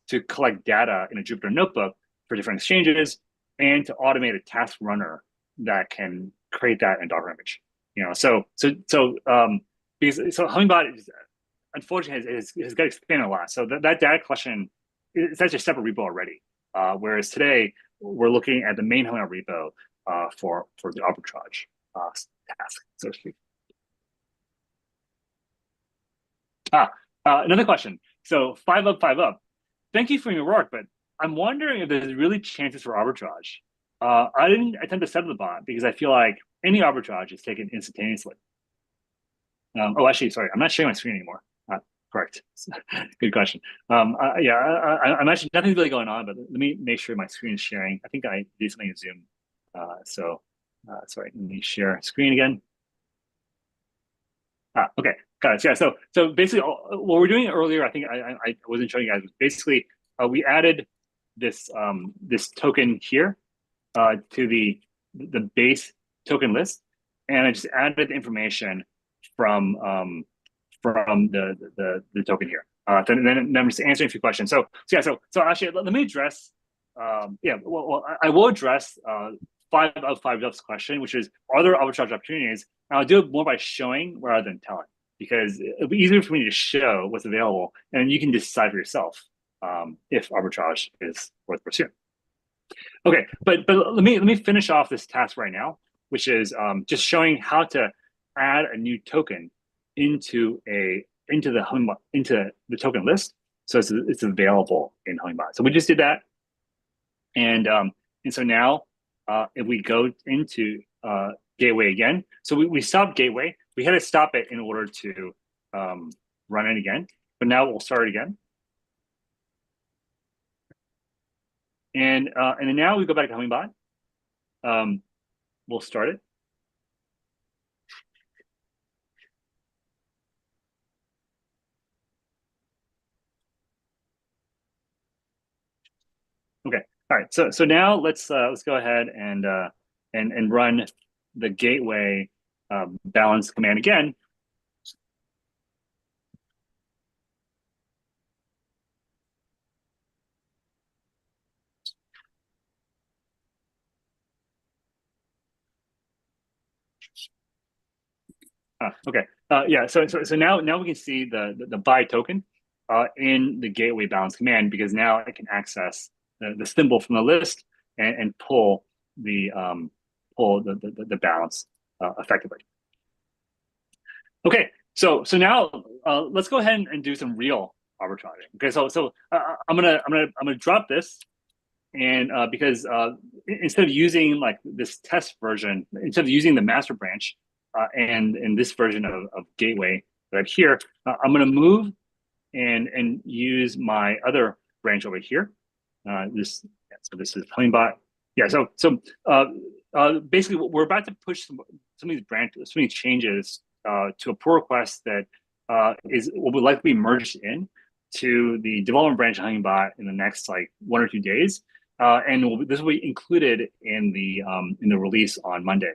to collect data in a Jupyter notebook for different exchanges and to automate a task runner that can create that in a Docker image. So Hummingbot is, unfortunately has got expanded a lot. So that data collection, it's actually a separate repo already. Whereas today we're looking at the main Hummingbot repo for the arbitrage task, so to speak. Another question. So 5 up, 5 up. Thank you for your work, but I'm wondering if there's really chances for arbitrage. I didn't attempt to set up the bot because I feel like any arbitrage is taken instantaneously. Actually, sorry, I'm not sharing my screen anymore. Correct. Good question. I'm actually, nothing's really going on, but let me make sure my screen is sharing. I think I did something in Zoom. Sorry, let me share screen again. Okay, got it. Yeah, so basically what we're doing earlier, I think I wasn't showing you guys, was basically we added this this token here to the base token list, and I just added the information from the token here. Then I'm just answering a few questions. So actually, let me address. I will address 5 of 5 ups question, which is, are there arbitrage opportunities? And I'll do it more by showing rather than telling, because it'll be easier for me to show what's available, and you can decide for yourself if arbitrage is worth pursuing. Okay, but let me finish off this task right now, which is just showing how to add a new token into the token list, so it's available in Hummingbot. So we just did that, and so now if we go into Gateway again, so we stopped Gateway. We had to stop it in order to run it again, but now we'll start it again. And then now we go back to Hummingbot. We'll start it. Okay. All right. So now let's go ahead and run the gateway balance command again. Okay. Yeah. So now we can see the buy token in the gateway balance command, because now I can access the symbol from the list and pull the balance effectively. Okay. So now let's go ahead and do some real arbitraging. Okay. So I'm gonna drop this, and because instead of using like this test version, instead of using the master branch and in this version of gateway right here, I'm going to move and use my other branch over here. So this is Hummingbot. Yeah. So basically, we're about to push some of these branches, some of these changes to a pull request that will likely be merged in to the development branch of Hummingbot in the next like 1 or 2 days, and this will be included in the release on Monday.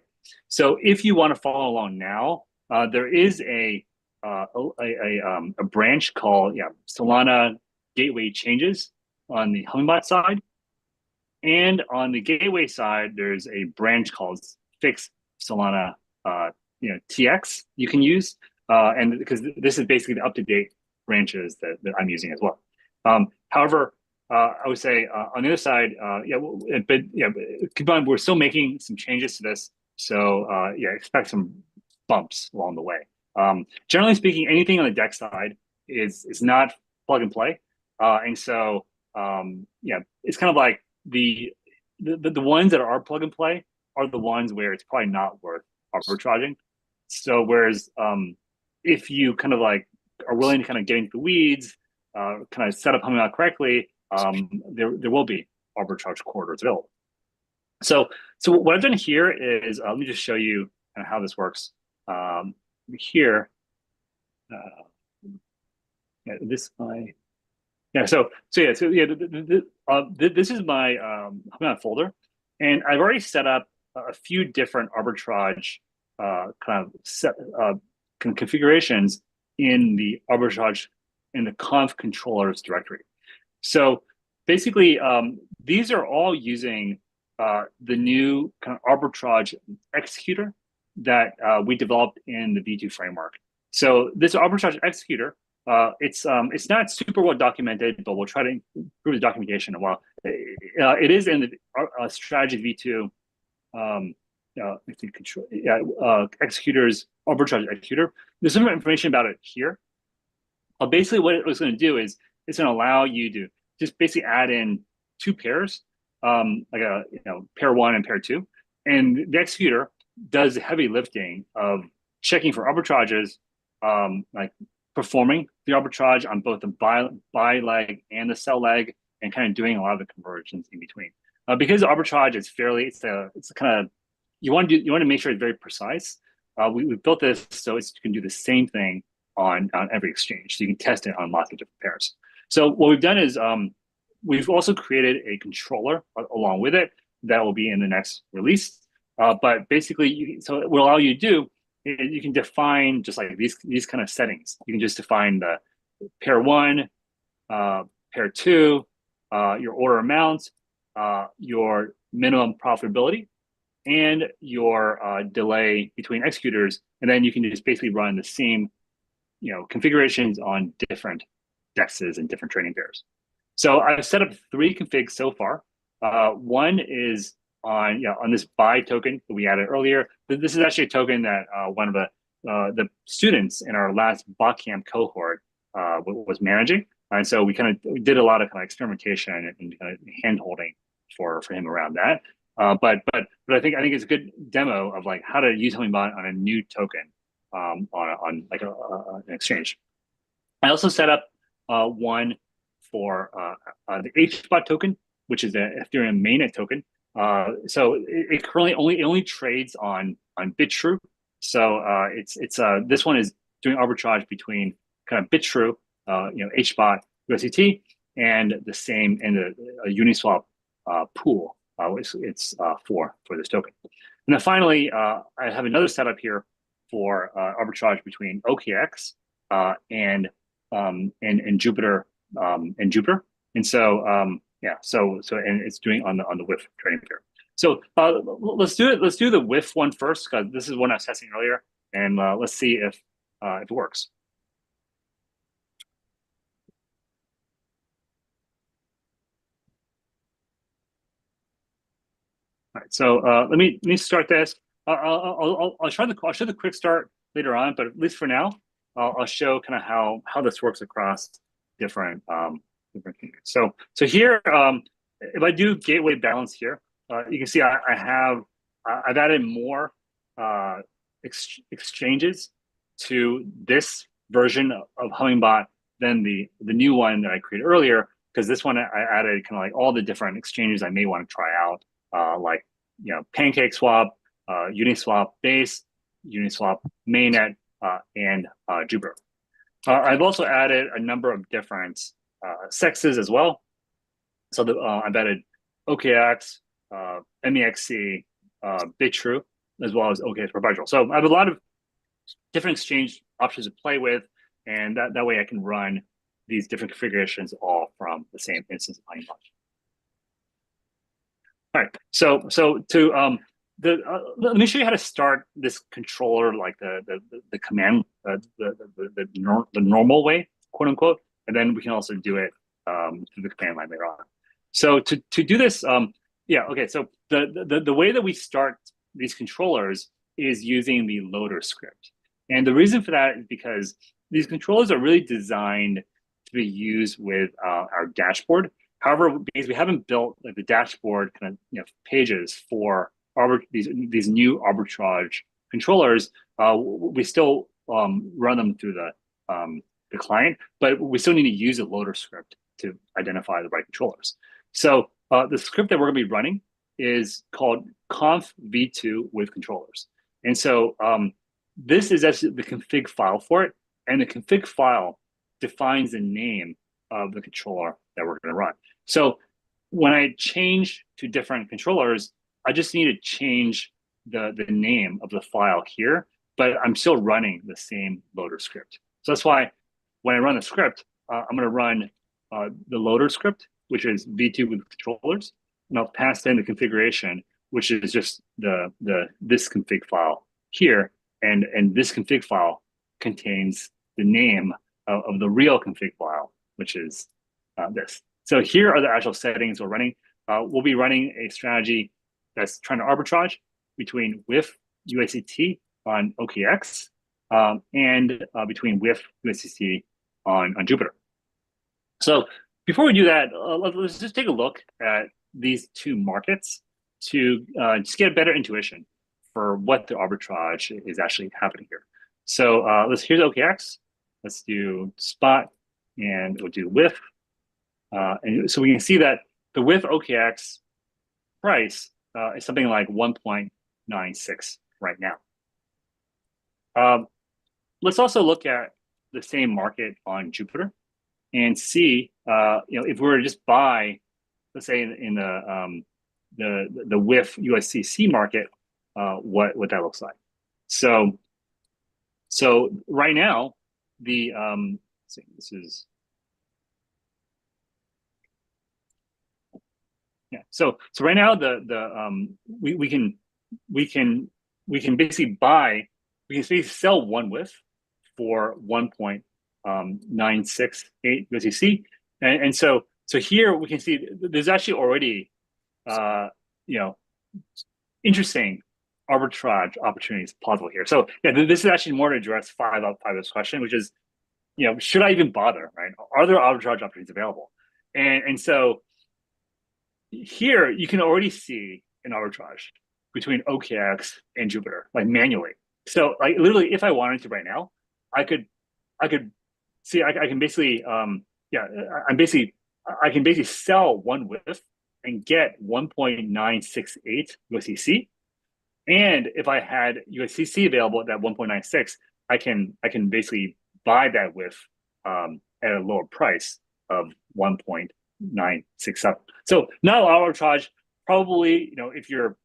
So if you want to follow along now, there is a branch called Solana Gateway Changes on the Hummingbot side, and on the Gateway side, there's a branch called Fix Solana TX you can use, and because this is basically the up-to-date branches that I'm using as well. However, I would say on the other side, keep in mind we're still making some changes to this. So expect some bumps along the way. Generally speaking, anything on the DEX side is not plug and play. And so yeah, it's kind of like the ones that are plug and play are the ones where it's probably not worth arbitraging. So whereas if you kind of like are willing to kind of get into the weeds, kind of set up Hummingbot correctly, there will be arbitrage corridors available. So what I've done here is let me just show you kind of how this works. Here, yeah, this my yeah. So yeah. This is my Hummingbot folder, and I've already set up a few different arbitrage kind of set configurations in the arbitrage in the conf controllers directory. So basically, these are all using the new kind of arbitrage executor that we developed in the V2 framework. So this arbitrage executor, it's not super well documented, but we'll try to improve the documentation a while. It is in the strategy V2 I think control, executors, arbitrage executor. There's some information about it here. Basically, what it was going to do is it's going to allow you to just basically add in two pairs, like a pair one and pair two, and the executor does the heavy lifting of checking for arbitrages, like performing the arbitrage on both the buy leg and the sell leg, and kind of doing a lot of the conversions in between. Because arbitrage is fairly, it's a kind of you want to make sure it's very precise. We built this so you can do the same thing on every exchange, so you can test it on lots of different pairs. So what we've done is we've also created a controller along with it that will be in the next release. But basically, so what will allow you to do is you can define just like these kind of settings. You can just define the pair one, pair two, your order amount, your minimum profitability, and your delay between executors, and then you can just basically run the same configurations on different DEXs and different trading pairs. So I've set up 3 configs so far. One is on this buy token that we added earlier. This is actually a token that one of the students in our last botcamp cohort was managing, and so we did a lot of kind of experimentation and kind of hand holding for him around that. But I think it's a good demo of like how to use Hummingbot on a new token on like an exchange. I also set up one for the HBOT token, which is the Ethereum mainnet token. So it currently only trades on BitTrue. So it's this one is doing arbitrage between kind of BitTrue, HBOT USDT, and the same in the Uniswap pool. It's for this token. And then finally, I have another setup here for arbitrage between OKX and Jupiter and Jupiter. And so and it's doing on the WIF trading pair. So let's do it. Let's do the WIF one first, because this is one I was testing earlier, and let's see if it works. All right, so let me start this. I'll show the quick start later on, but at least for now, I'll show kind of how this works across different different things. So here, if I do gateway balance here, you can see I've added more exchanges to this version of Hummingbot than the new one that I created earlier, because this one I added kind of like all the different exchanges I may want to try out. Like PancakeSwap, Uniswap Base, Uniswap Mainnet, and Jupiter. I've also added a number of different sexes as well. So I've added OKX, MEXC, BitTrue, as well as OKX perpetual. So I have a lot of different exchange options to play with, and that way I can run these different configurations all from the same instance of Hummingbot. All right, so to let me show you how to start this controller, like the command, the normal way, quote unquote, and then we can also do it through the command line later on. So to do this, okay. So the way that we start these controllers is using the loader script, and the reason for that is because these controllers are really designed to be used with our dashboard. However, because we haven't built like the dashboard kind of pages for these new arbitrage controllers, we still run them through the client, but we still need to use a loader script to identify the right controllers. So the script that we're going to be running is called conf v2 with controllers. And so this is actually the config file for it. And the config file defines the name of the controller that we're going to run. So when I change to different controllers, I just need to change the name of the file here, but I'm still running the same loader script. So that's why when I run the script, I'm going to run the loader script, which is v2 with controllers, and I'll pass in the configuration, which is just this config file here, and this config file contains the name of the real config file, which is this. So here are the actual settings we're running. We'll be running a strategy that's trying to arbitrage between WIF USDT on OKX and between WIF USDT on Jupiter. So before we do that, let's just take a look at these two markets to just get a better intuition for what the arbitrage is actually happening here. So here's OKX. Let's do spot, and we'll do WIF. And so we can see that the WIF OKX price is something like 1.96 right now. Let's also look at the same market on Jupiter and see, if we were to just buy, let's say in the WIF USDC market, what that looks like. So right now, let's see, this is. Yeah. So right now we can basically sell one WIF for 1.968 USDC, and so here we can see there's actually already interesting arbitrage opportunities possible here. So yeah, this is actually more to address 5 out of 5 this question, which is, should I even bother, right? Are there arbitrage opportunities available? And so here you can already see an arbitrage between OKX and Jupiter, like manually. So like literally, if I wanted to right now, I can basically I can basically sell one WIF and get 1.968 USDC. And if I had USDC available at that 1.96, I can basically buy that WIF at a lower price of 1.967. So now arbitrage, probably, if you're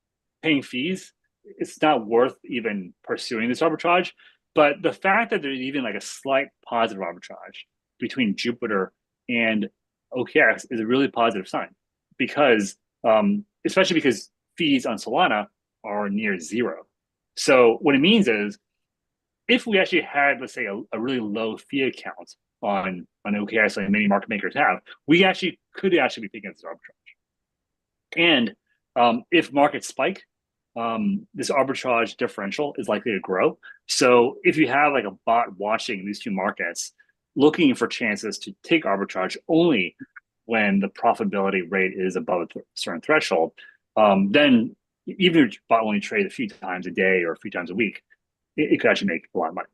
paying fees, it's not worth even pursuing this arbitrage. But the fact that there's even like a slight positive arbitrage between Jupiter and OKX is a really positive sign, because especially because fees on Solana are near zero. So what it means is, if we actually had, let's say, a really low fee account on OKX, like many market makers have, we could be picking up this arbitrage. And if markets spike, this arbitrage differential is likely to grow. So if you have like a bot watching these two markets, looking for chances to take arbitrage only when the profitability rate is above a certain threshold, then even if your bot only trade a few times a day or a few times a week, it could actually make a lot of money.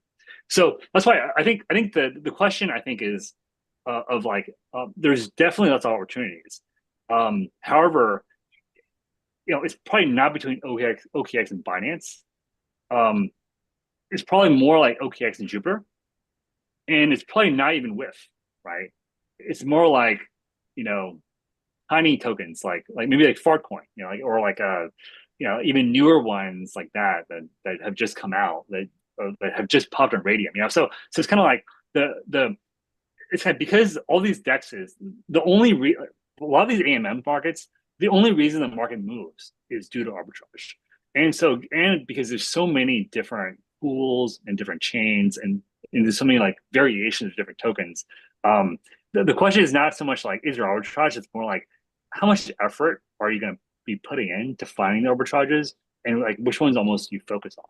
So that's why I think the question is there's definitely lots of opportunities. However, it's probably not between OKX and Binance. It's probably more like OKX and Jupiter, and it's probably not even WIF, right? It's more like tiny tokens, like maybe like Fartcoin, or like even newer ones like that have just come out that have just popped on Raydium. So it's kind of like it's kind of, because all these DEXs, a lot of these AMM markets, the only reason the market moves is due to arbitrage. And because there's so many different pools and different chains, and there's so many like variations of different tokens. The question is not so much like, is there arbitrage? It's more like, how much effort are you going to be putting in to finding the arbitrages, and like which ones almost you focus on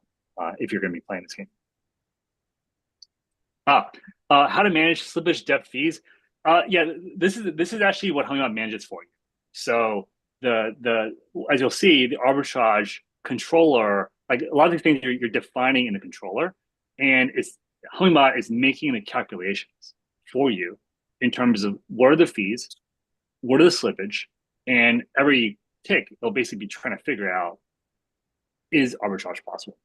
if you're going to be playing this game. How to manage slippage depth fees. Yeah, this is actually what Hummingbot manages for you. So the as you'll see, the arbitrage controller, like a lot of these things you're defining in the controller, and it's Hummingbot is making the calculations for you in terms of what are the fees, what are the slippage, and every tick they'll basically be trying to figure out, is arbitrage possible?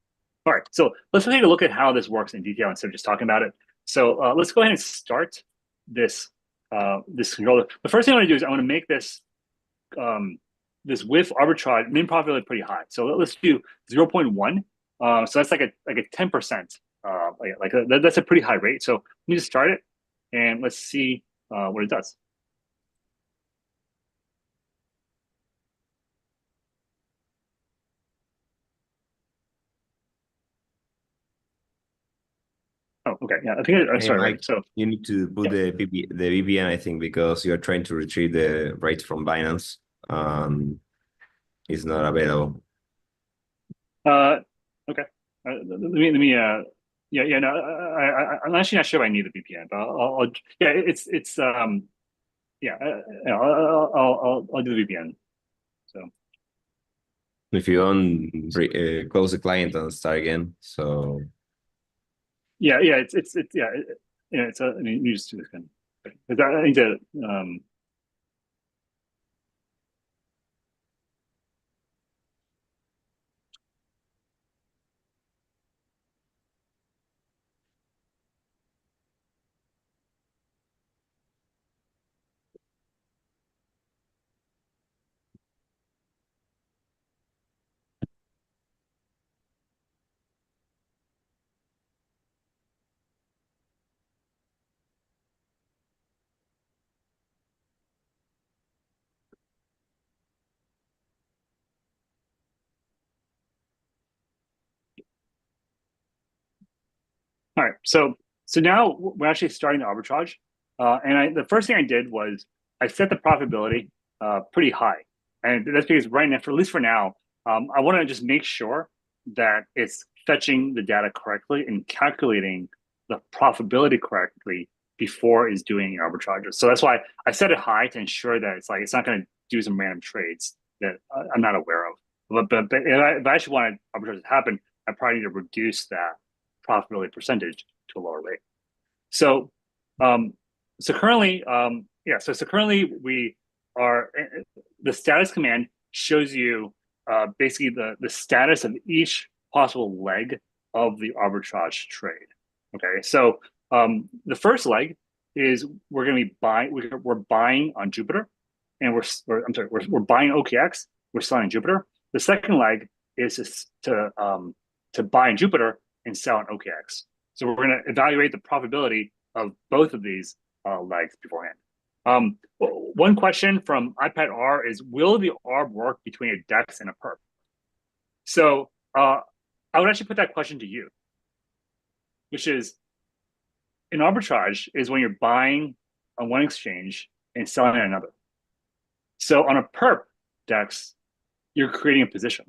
All right, so let's take a look at how this works in detail instead of just talking about it. So let's go ahead and start this this controller. The first thing I want to do is I want to make this this width arbitrage min probability pretty high. So let's do 0.1. So that's like a 10%. That's a pretty high rate. So let me just start it and let's see what it does. Oh, okay. Yeah, I think Hey, sorry. Mike, Right. So you need to put yeah. the VPN, I think, because you're trying to retrieve the rates from Binance. It's not available. Okay. Let me. Yeah. No, I'm actually not sure if I need the VPN, but yeah, it's yeah. I'll do the VPN. So If you don't close the client and start again, so yeah, it's yeah, yeah. It's I mean, you just do this kind of. Because I need to All right, so now we're actually starting the arbitrage, and the first thing I did was I set the profitability pretty high, and that's because right now, for at least for now, I want to just make sure that it's fetching the data correctly and calculating the profitability correctly before it's doing arbitrages. So that's why I set it high to ensure that it's not going to do some random trades that I'm not aware of. But if I actually wanted arbitrage to happen, I probably need to reduce that profitability percentage to a lower rate. So, um, so currently, so currently we are the status command shows you basically the status of each possible leg of the arbitrage trade. Okay, so the first leg is we're going to be buying. We're buying on Jupiter, and we're buying OKX. We're selling Jupiter. The second leg is to buy in Jupiter and sell on OKX. So we're going to evaluate the probability of both of these legs beforehand. One question from iPad R is, will the ARB work between a DEX and a perp? So I would actually put that question to you, which is, an arbitrage is when you're buying on one exchange and selling on another. So on a perp DEX, you're creating a position,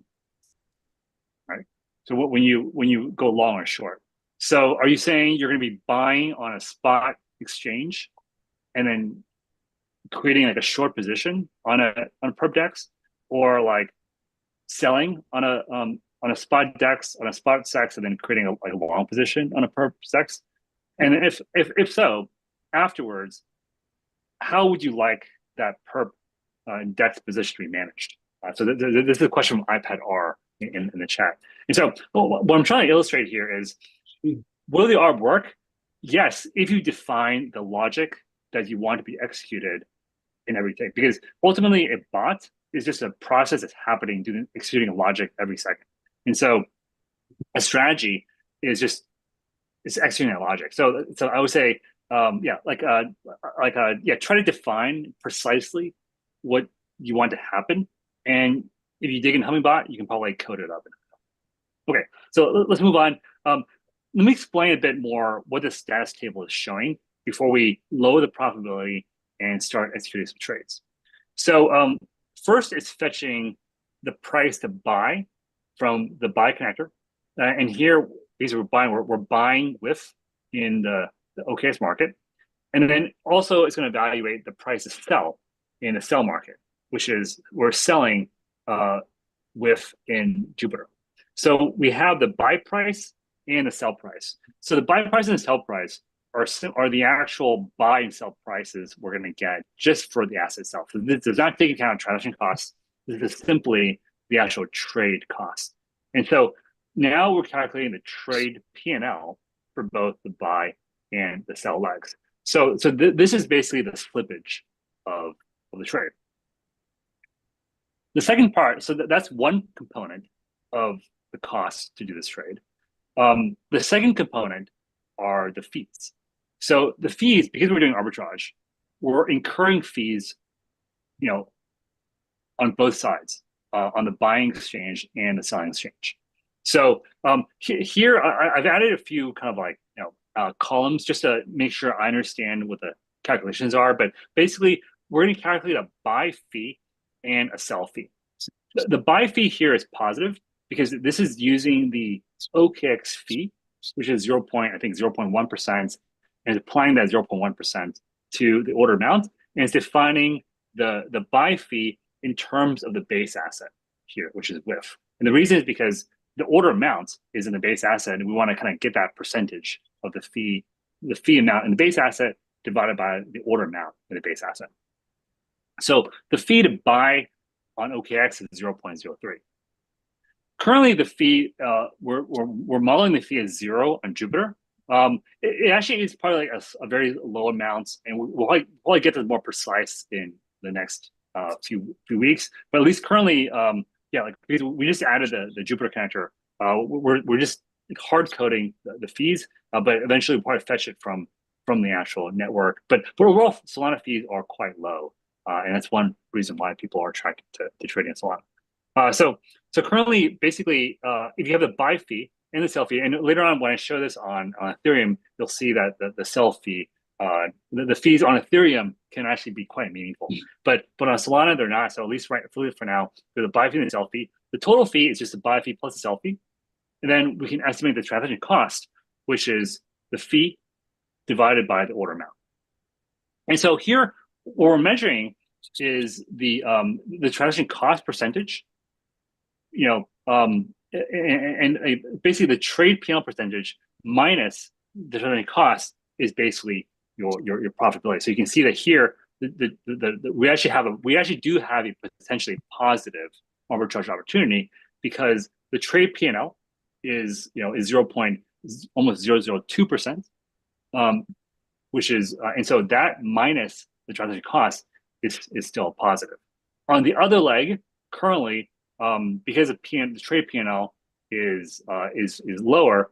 right? So when you go long or short. So are you saying you're going to be buying on a spot exchange and then creating like a short position on a perp DEX, or like selling on a spot DEX on a spot SEX and then creating a long position on a perp SEX? And if so, afterwards, how would you like that perp DEX position to be managed? So this is a question from iPad R in the chat. And so what I'm trying to illustrate here is, will the ARB work? Yes, if you define the logic that you want to be executed in everything, because ultimately a bot is just a process that's happening, executing a logic every second. And so a strategy is just it's executing that logic. So I would say, try to define precisely what you want to happen, and if you dig in Hummingbot, you can probably code it up. Okay, so let's move on. Let me explain a bit more what the status table is showing before we lower the probability and start executing some trades. So first, it's fetching the price to buy from the buy connector, and here these we're buying with in the OKX market, And then also it's going to evaluate the price of sell in the sell market, which is we're selling with in Jupiter. So we have the buy price and the sell price. So the buy price and the sell price are the actual buy and sell prices we're going to get just for the asset itself. So this does not take account transaction costs. This is simply the actual trade cost. And so now we're calculating the trade P&L for both the buy and the sell legs. So this is basically the slippage of the trade. The second part, so that's one component of the cost to do this trade. The second component are the fees. So the fees, because we're doing arbitrage, we're incurring fees, on both sides, on the buying exchange and the selling exchange. So here I've added a few kind of like columns just to make sure I understand what the calculations are. But basically, we're going to calculate a buy fee and a sell fee. The buy fee here is positive because this is using the OKX fee, which is 0.1%, and applying that 0.1% to the order amount, and it's defining the buy fee in terms of the base asset here, which is WIF. And the reason is because the order amount is in the base asset, and we want to kind of get that percentage of the fee amount in the base asset divided by the order amount in the base asset. So the fee to buy on OKX is 0.03. Currently, the fee we're modeling the fee as 0 on Jupiter. It actually is probably like a very low amount, and we'll probably get this more precise in the next few weeks. But at least currently, because we just added the Jupiter connector, we're just hard coding the fees, but eventually we'll probably fetch it from the actual network. But overall, Solana fees are quite low, and that's one reason why people are attracted to trading in Solana. So currently, basically, if you have the buy fee and the sell fee, and later on when I show this on Ethereum, you'll see that the sell fee, the fees on Ethereum can actually be quite meaningful. But on Solana, they're not. So at least for now, for the buy fee and the sell fee, the total fee is just the buy fee plus the sell fee. And then we can estimate the transaction cost, which is the fee divided by the order amount. And so here, what we're measuring is the transaction cost percentage, and basically the trade P&L percentage minus the transaction cost is basically your profitability. So you can see that here, we actually do have a potentially positive arbitrage opportunity because the trade P&L is almost 0.002%, which is and so that minus the transaction cost is still positive. On the other leg, currently, because the trade P&L is lower,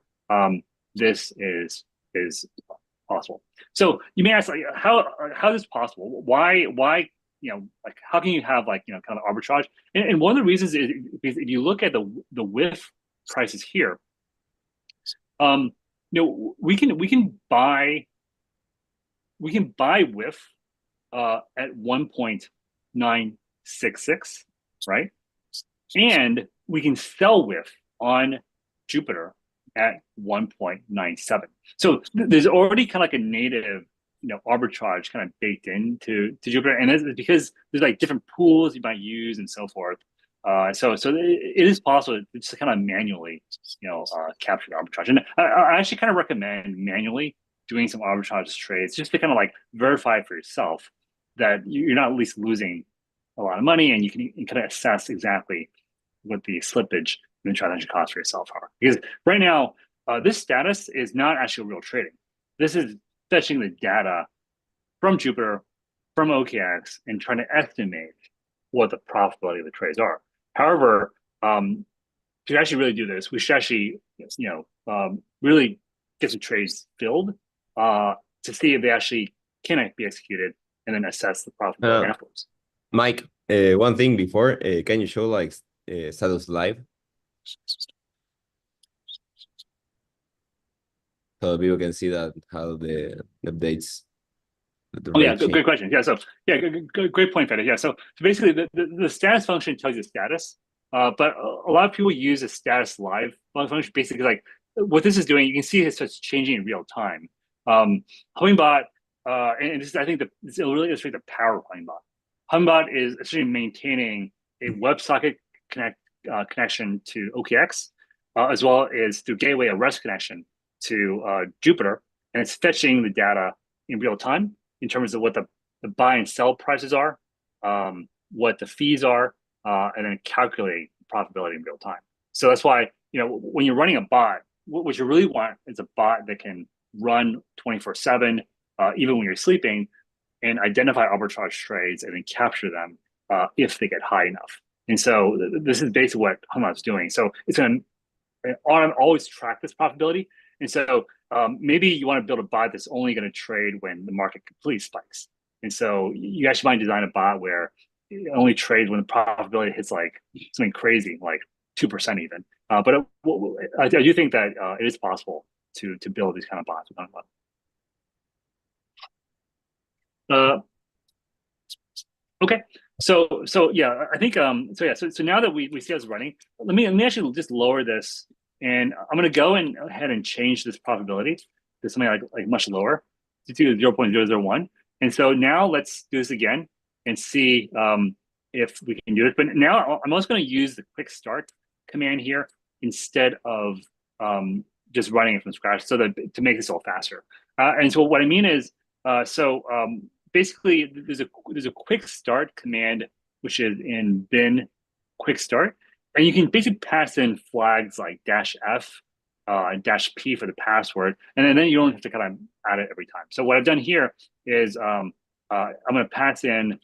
this is possible. So you may ask, like, how is this possible? Why how can you have kind of arbitrage? And one of the reasons is because if you look at the WIF prices here, we can buy WIF at 1.966, right? And we can sell WIF on Jupiter at 1.97. So there's already kind of like a native, arbitrage kind of baked into Jupiter, and it's because there's like different pools you might use and so forth. So it is possible to just kind of manually, capture the arbitrage. And I actually kind of recommend manually doing some arbitrage trades just to kind of like verify for yourself that you're not at least losing a lot of money, and you can kind of assess exactly what the slippage and the transaction costs for yourself are. Because right now, this status is not actually real trading. This is fetching the data from Jupiter, from OKX, and trying to estimate what the profitability of the trades are. However, to actually really do this, we should actually, really get some trades filled to see if they actually can be executed, and then assess the profitability afterwards. Mike, one thing before, can you show like status live? So people can see that how the updates. Good question. Yeah, so great point, Fede. Yeah, so basically the status function tells you status, but a lot of people use a status live function. Basically, like what this is doing, you can see it's changing in real time. Hummingbot and this is, I think this really illustrates the power of Hummingbot. Hummingbot is essentially maintaining a WebSocket connection to OKX, as well as through gateway a REST connection to Jupyter, and it's fetching the data in real time in terms of what the buy and sell prices are, what the fees are, and then calculating profitability in real time. So that's why, when you're running a bot, what you really want is a bot that can run 24/7, even when you're sleeping, and identify arbitrage trades and then capture them if they get high enough. And so this is basically what Hummingbot's doing. So it's going to always track this profitability. And so maybe you want to build a bot that's only going to trade when the market completely spikes. And so you actually might design a bot where it only trades when the profitability hits like something crazy, like 2% even. But I do think that it is possible to build these kind of bots with Hummingbot. Okay, so yeah, I think so now that we see us running, let me actually just lower this, and I'm gonna go ahead and change this probability to something like much lower, to 0.001. And so now let's do this again and see if we can do it. But now I'm also going to use the quick start command here instead of just running it from scratch, so that to make this all faster. And so what I mean is, basically there's a quick start command which is in bin quick start, and you can basically pass in flags like -f and -p for the password, and then you don't have to kind of add it every time. So what I've done here is I'm going to pass in.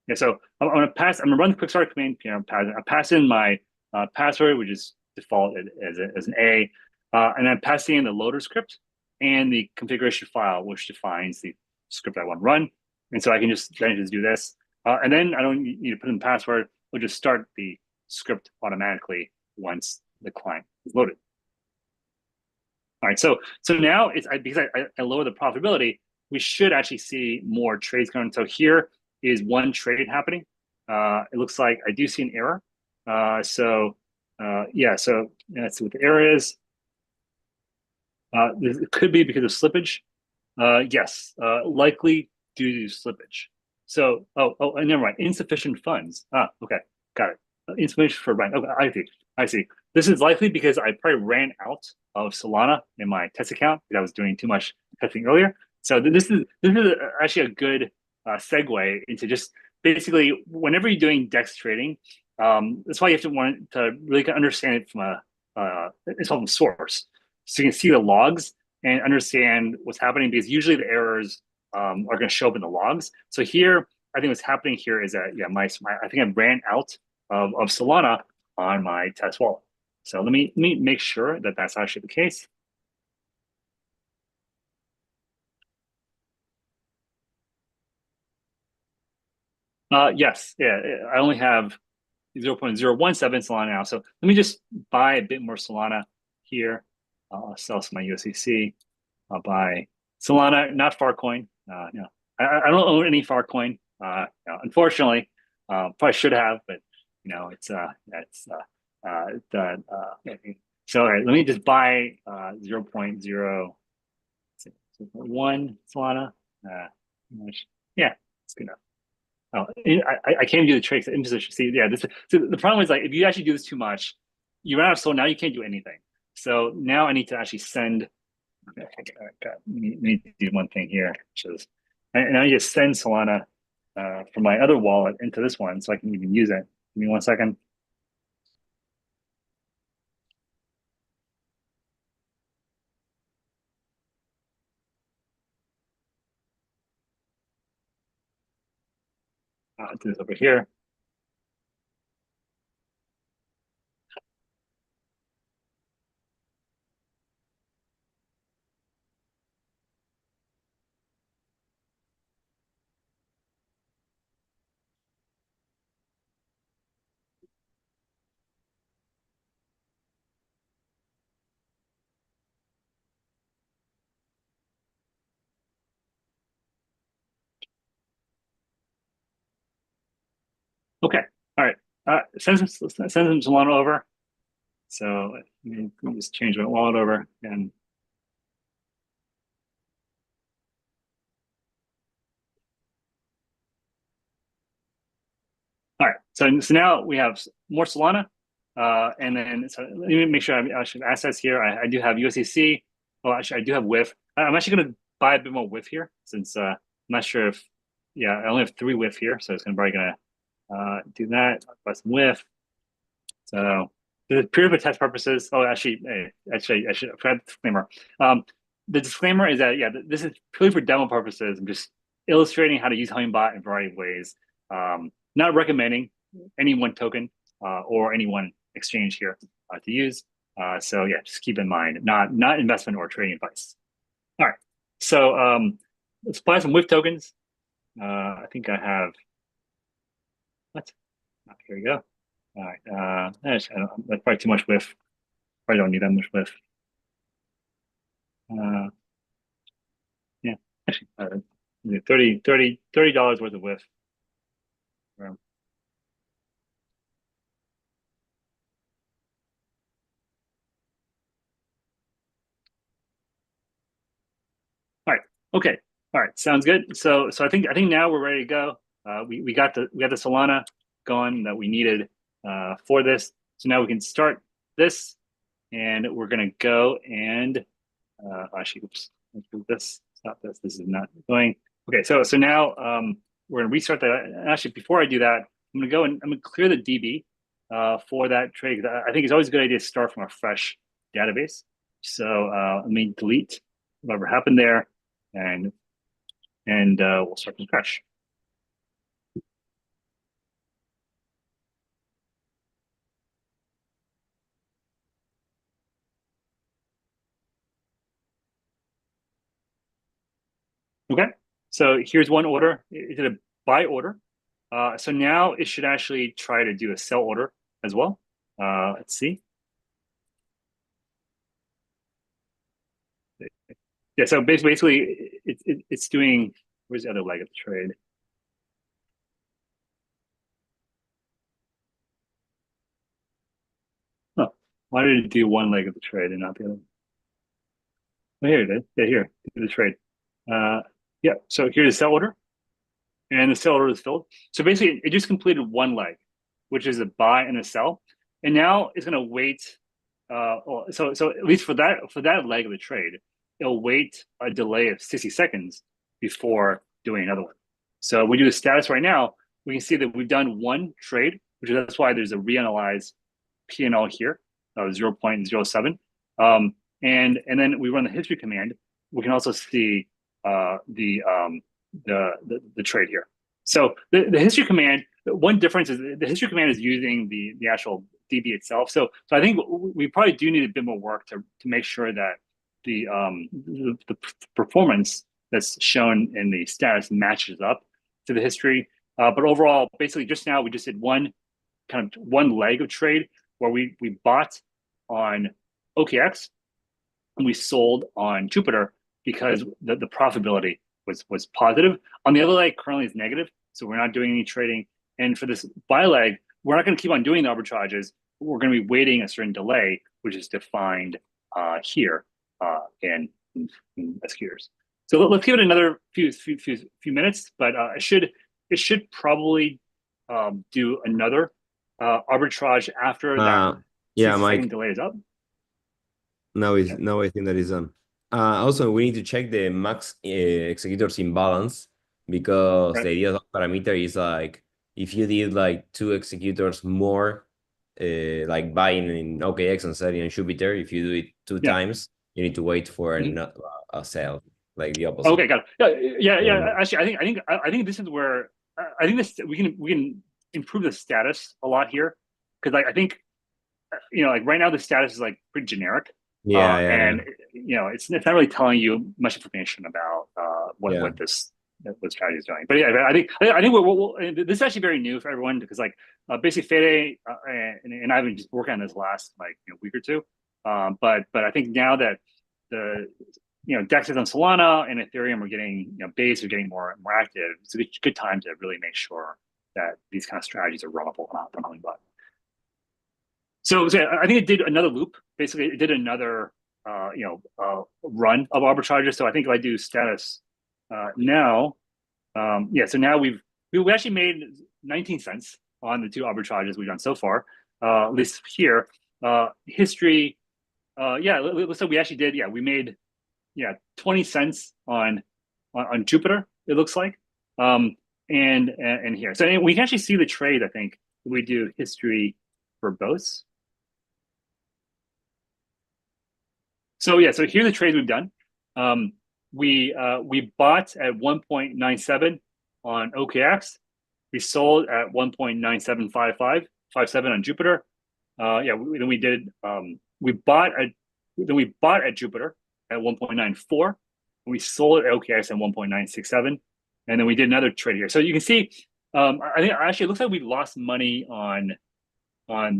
Yeah, so I'm going to run the quick start command. I pass in my password, which is default as an A, and I'm passing in the loader script and the configuration file, which defines the script I want to run. And so I can just do this, and then I don't need to put in the password. We'll just start the script automatically once the client is loaded. All right, so now because I lower the profitability, we should actually see more trades going. So here is one trade happening. It looks like I do see an error. So let's see what the error is. It could be because of slippage. Yes, likely due to slippage. So, never mind. Insufficient funds. Okay, got it. Insufficient for rent. Okay, I see. This is likely because I probably ran out of Solana in my test account because I was doing too much testing earlier. So this is actually a good segue into just basically whenever you're doing DEX trading, that's why you have to want to really understand it from it's from source, so you can see the logs and understand what's happening, because usually the errors are going to show up in the logs. So here, I think what's happening here is that I think I ran out of Solana on my test wallet. So let me make sure that that's actually the case. Yes, yeah, I only have 0.017 Solana now. So let me just buy a bit more Solana here. I'll sell some of my USDC. I'll buy Solana, not Farcoin. I don't own any Farcoin. Unfortunately, probably should have, but so all right, let me just buy 0.001 Solana. Yeah, it's good enough. Oh, I can't do the tricks in position. See, yeah, so the problem is, like, if you actually do this too much, you run out of Solana. Now you can't do anything. So now I need to actually send. Okay, I need to do one thing here, which is I need to send Solana from my other wallet into this one, so I can even use it. Give me 1 second. I'll do this over here. Okay, all right. Send some Solana over. So let me just change my wallet over and So now we have more Solana, and then so let me make sure I should assets here. I do have USDC. Oh, actually, I do have WIF. I'm actually going to buy a bit more WIF here since I'm not sure if, yeah, I only have 3 WIF here, so it's probably going to do that. Buy some WIF. So purely for test purposes. Oh, actually, I should have disclaimer. The disclaimer is that this is purely for demo purposes. I'm just illustrating how to use Hummingbot in a variety of ways. Not recommending any one token or any one exchange here to use. So yeah, just keep in mind, not investment or trading advice. All right, so let's buy some WIF tokens. I think I have what? Here we go. All right, that's probably too much WIF. Probably don't need that much WIF. Yeah, actually, $30 worth of WIF. All right. Okay. All right. Sounds good. So I think now we're ready to go. We got the Solana going that we needed for this. So now we can start this, and we're gonna go and actually, oops, let's do this. Stop this. This is not going. Okay. So now we're gonna restart that. Actually, before I do that, I'm gonna go and I'm gonna clear the DB for that trade. I think it's always a good idea to start from a fresh database. So let me delete whatever happened there, and we'll start from scratch. Okay, so here's one order. It did a buy order. So now it should actually try to do a sell order as well. Let's see. Yeah, so basically it's doing, where's the other leg of the trade? Oh, why did it do one leg of the trade and not the other? Oh, here it is. Yeah, here, do the trade. Yeah, so here's the sell order, and the sell order is filled. So basically, it just completed one leg, which is a buy and a sell, and now it's going to wait. So at least for that leg of the trade, it'll wait a delay of 60 seconds before doing another one. So we do the status right now. We can see that we've done one trade, which is that's why there's a reanalyze P&L here of 0.07. And then we run the history command. We can also see the trade here. So the history command, one difference is the history command is using the actual DB itself. So I think we probably do need a bit more work to make sure that the performance that's shown in the status matches up to the history. But overall, basically, just now we just did one leg of trade where we bought on OKX and we sold on Jupiter because the profitability was positive. On the other leg, currently is negative, so we're not doing any trading. And for this buy leg, we're not going to keep on doing the arbitrages. We're going to be waiting a certain delay, which is defined here in executors. So let's give it another few minutes, but it should probably do another arbitrage after that. Yeah, Mike. Delay is up. Now I think that is done. Also, we need to check the max executors imbalance because the idea of parameter is like if you did like 2 executors more, like buying in OKX and selling in Jupiter, if you do it 2 times, you need to wait for a sell, like the opposite. Okay, got it. Yeah. Actually, I think this is where I think this we can improve the status a lot here because I think like right now the status is like pretty generic. And it's not really telling you much information about what this strategy is doing. But yeah, I think this is actually very new for everyone because like basically Fede and I've been just working on this last week or two. But I think now that the DEXs on Solana and Ethereum are getting base are getting more active, it's a good time to really make sure that these kind of strategies are runnable on Hummingbot. So I think it did another loop. Basically, it did another run of arbitrages. So I think if I do status now, so now we actually made 19 cents on the 2 arbitrages we've done so far, at least here. History, looks like we actually did. Yeah, we made 20 cents on Jupiter. It looks like, and here. So we can actually see the trade. I think we do history for both. So so here are the trades we've done. We bought at 1.97 on OKX. We sold at 1.9757 on Jupiter. Then we did. We bought at Jupiter at 1.94. We sold at OKX at 1.967, and then we did another trade here. So you can see. I think actually it looks like we lost money on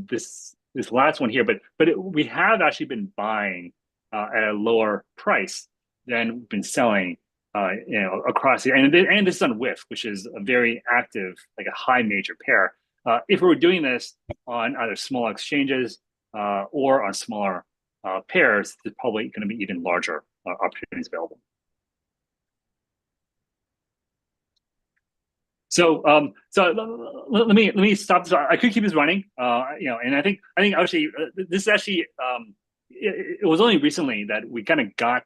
this last one here, but we have actually been buying at a lower price than we've been selling, across the, and this is on WIF, which is a very active, like a high major pair. If we were doing this on either small exchanges or on smaller pairs, there's probably going to be even larger opportunities available. So let me stop this. I could keep this running, and I think actually this is actually it was only recently that we kind of got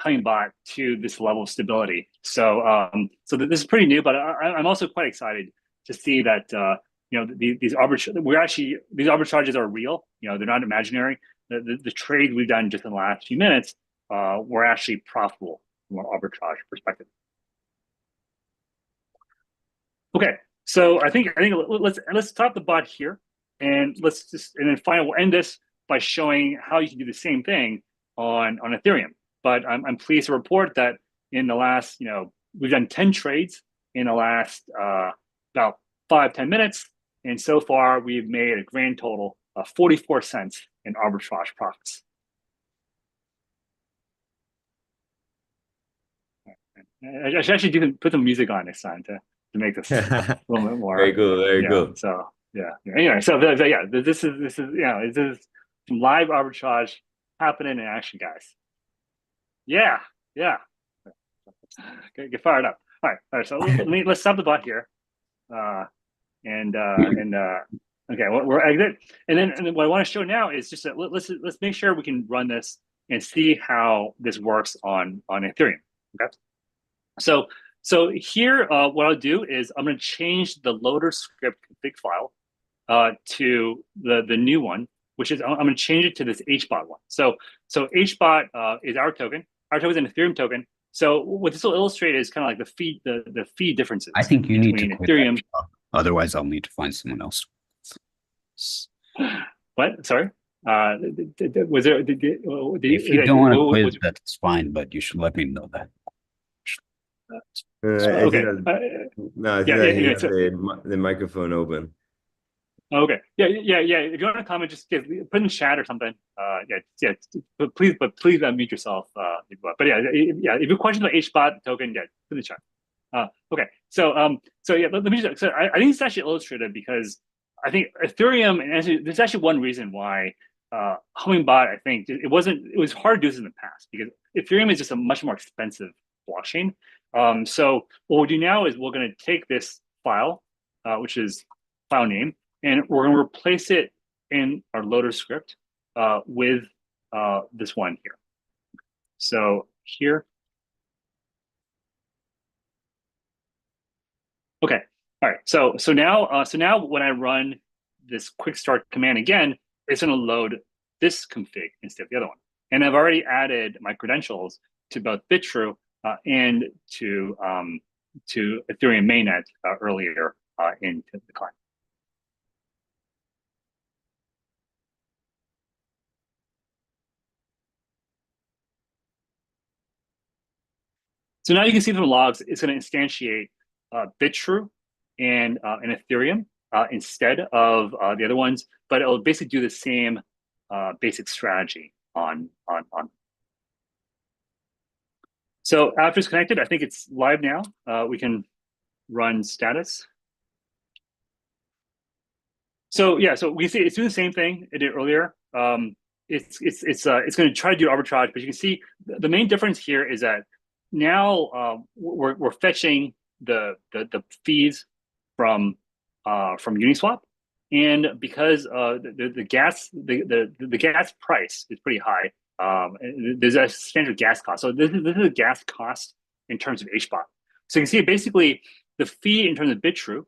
Hummingbot to this level of stability. So this is pretty new, but I'm also quite excited to see that these arbitrages are real. They're not imaginary. The trade we've done just in the last few minutes were actually profitable from an arbitrage perspective. Okay, so I think let's stop the bot here, and we'll end this by showing how you can do the same thing on Ethereum. But I'm pleased to report that in the last, we've done 10 trades in the last about 5-10 minutes, and so far we've made a grand total of 44 cents in arbitrage profits. I should actually put the music on next time to make this a little bit more very good, very good. So anyway, this is some live arbitrage happening in action, guys. Yeah. Get fired up. All right. So let's stop the bot here, okay, we're exit, and then what I want to show now is just that let's make sure we can run this and see how this works on Ethereum. Okay. So here, what I'll do is I'm going to change the loader script config file to the new one, which is I'm going to change it to this HBOT one. So HBOT is our token. Our token is an Ethereum token. So what this will illustrate is kind of like the fee differences. I think you need to quit Ethereum. that job. Otherwise, I'll need to find someone else. What? Sorry. Was there? If you don't want to quit, that's fine. But you should let me know that. Okay. No, I think he has the microphone open. Okay. Yeah. If you want to comment, just put in the chat or something. But please unmute yourself. But if you have questions about HBOT token, put in the chat. Okay. So let me just. So I think it's actually illustrative because I think Ethereum, and actually, there's actually one reason why Hummingbot. I think it was hard to do this in the past because Ethereum is just a much more expensive blockchain. So what we'll do now is we're going to take this file, which is file name, and we're going to replace it in our loader script with this one here. So here. Okay. All right. So now when I run this quick start command again, it's going to load this config instead of the other one. And I've already added my credentials to both Bitrue and to Ethereum mainnet earlier into the client. So now you can see from the logs, it's going to instantiate Bitrue and Ethereum instead of the other ones, but it'll basically do the same basic strategy on. So after it's connected, I think it's live now. We can run status. So we see it's doing the same thing it did earlier. It's going to try to do arbitrage, but you can see the main difference here is that now we're fetching the fees from from Uniswap, and because the gas price is pretty high, there's a standard gas cost. So this is a gas cost in terms of HBOT. So you can see basically the fee in terms of BitTrue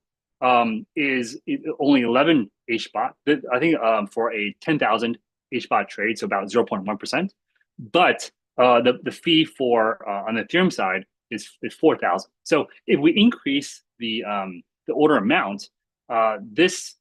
is only 11 HBOT. I think for a 10,000 HBOT trade, so about 0.1%. But the fee for on the Ethereum side is 4,000. So if we increase the order amount, this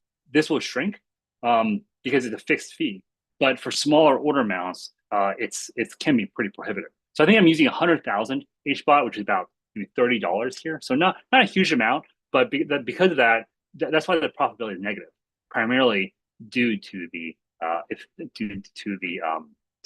will shrink because it's a fixed fee. But for smaller order amounts, it can be pretty prohibitive. So I think I'm using 100,000 HBOT, which is about $30 here. So not a huge amount, but because of that, that's why the profitability is negative, primarily due to the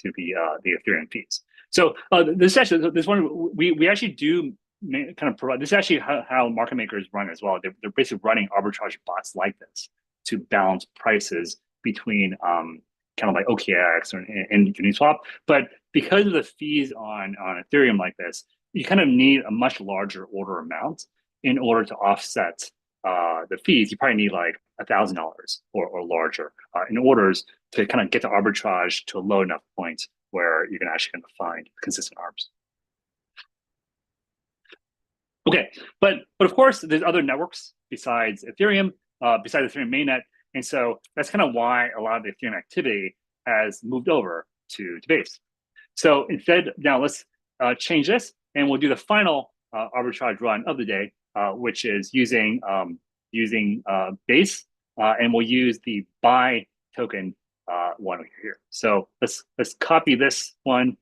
Ethereum fees. So this one we actually do kind of provide. This is actually how market makers run as well. They're basically running arbitrage bots like this to balance prices between kind of like OKX and Uniswap. But because of the fees on Ethereum like this, you kind of need a much larger order amount in order to offset the fees. You probably need like $1,000 or larger in orders to kind of get the arbitrage to a low enough point where you're actually going to find consistent arbs. Okay, but of course, there's other networks besides Ethereum, besides Ethereum mainnet, and so that's kind of why a lot of the Ethereum activity has moved over to Base. So instead, now let's change this, and we'll do the final arbitrage run of the day, which is using Base, and we'll use the buy token one here. So let's copy this one.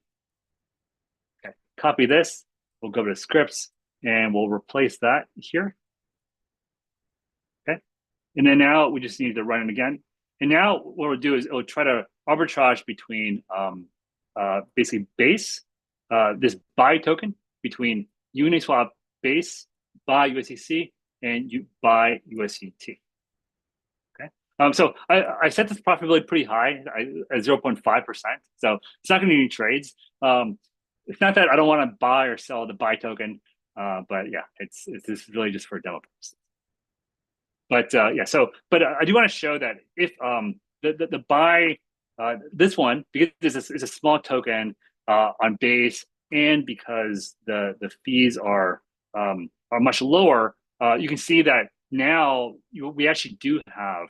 Okay, copy this. We'll go to scripts, and we'll replace that here. Okay, and then now we just need to run it again. And now what we'll do is it'll try to arbitrage between basically Base, this buy token between Uniswap Base, buy USDC, and buy USDT. Okay, so I set this profitability pretty high at 0.5%. So it's not going to be any trades. It's not that I don't want to buy or sell the buy token, but yeah, this is really just for demo purposes. But yeah, but I do want to show that if the buy this one, because this is a small token on Base, and because the fees are much lower, you can see that now we actually do have